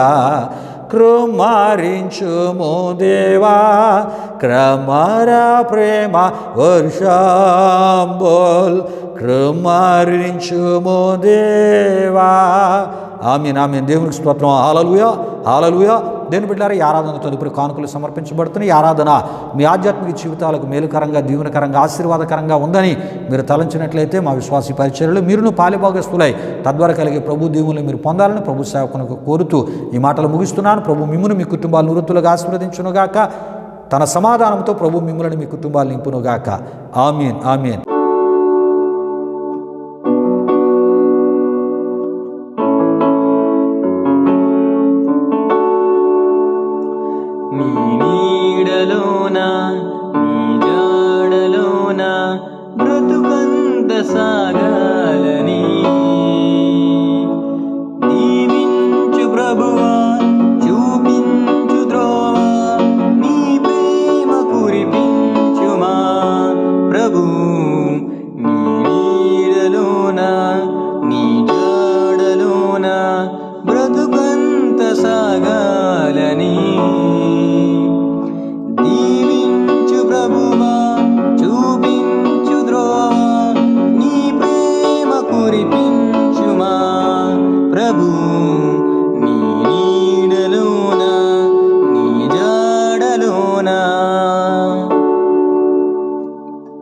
కృమారించుము దేవా, క్రమర ప్రేమ వర్షంబోల్ కృమారించుము దేవా. ఆమేన్ ఆమేన్. దేవునికి స్తోత్రం. హల్లెలూయా హల్లెలూయా. దేవుని బిడ్డలారా, ఈ ఆరాధన తదుపరి కానుకలు సమర్పించబడుతున్నాయి. ఈ ఆరాధన మీ ఆధ్యాత్మిక జీవితాలకు మేలుకరంగా, దీవెనకరంగా, ఆశీర్వాదకరంగా ఉందని మీరు తలంచినట్లయితే మా విశ్వాసీ పరిచర్యలు మీరును పాలిభాగస్తులై తద్వారా కలిగే ప్రభు దీవులను మీరు పొందాలని ప్రభు సేవకునికి కోరుతూ ఈ మాటలు ముగిస్తున్నాను. ప్రభు మిమ్మును మీ కుటుంబాలను వృత్తులుగా ఆశీర్వదించునుగాక. తన సమాధానంతో ప్రభు మిమ్ములను మీ కుటుంబాలు నింపునుగాక. ఆమేన్ ఆమేన్.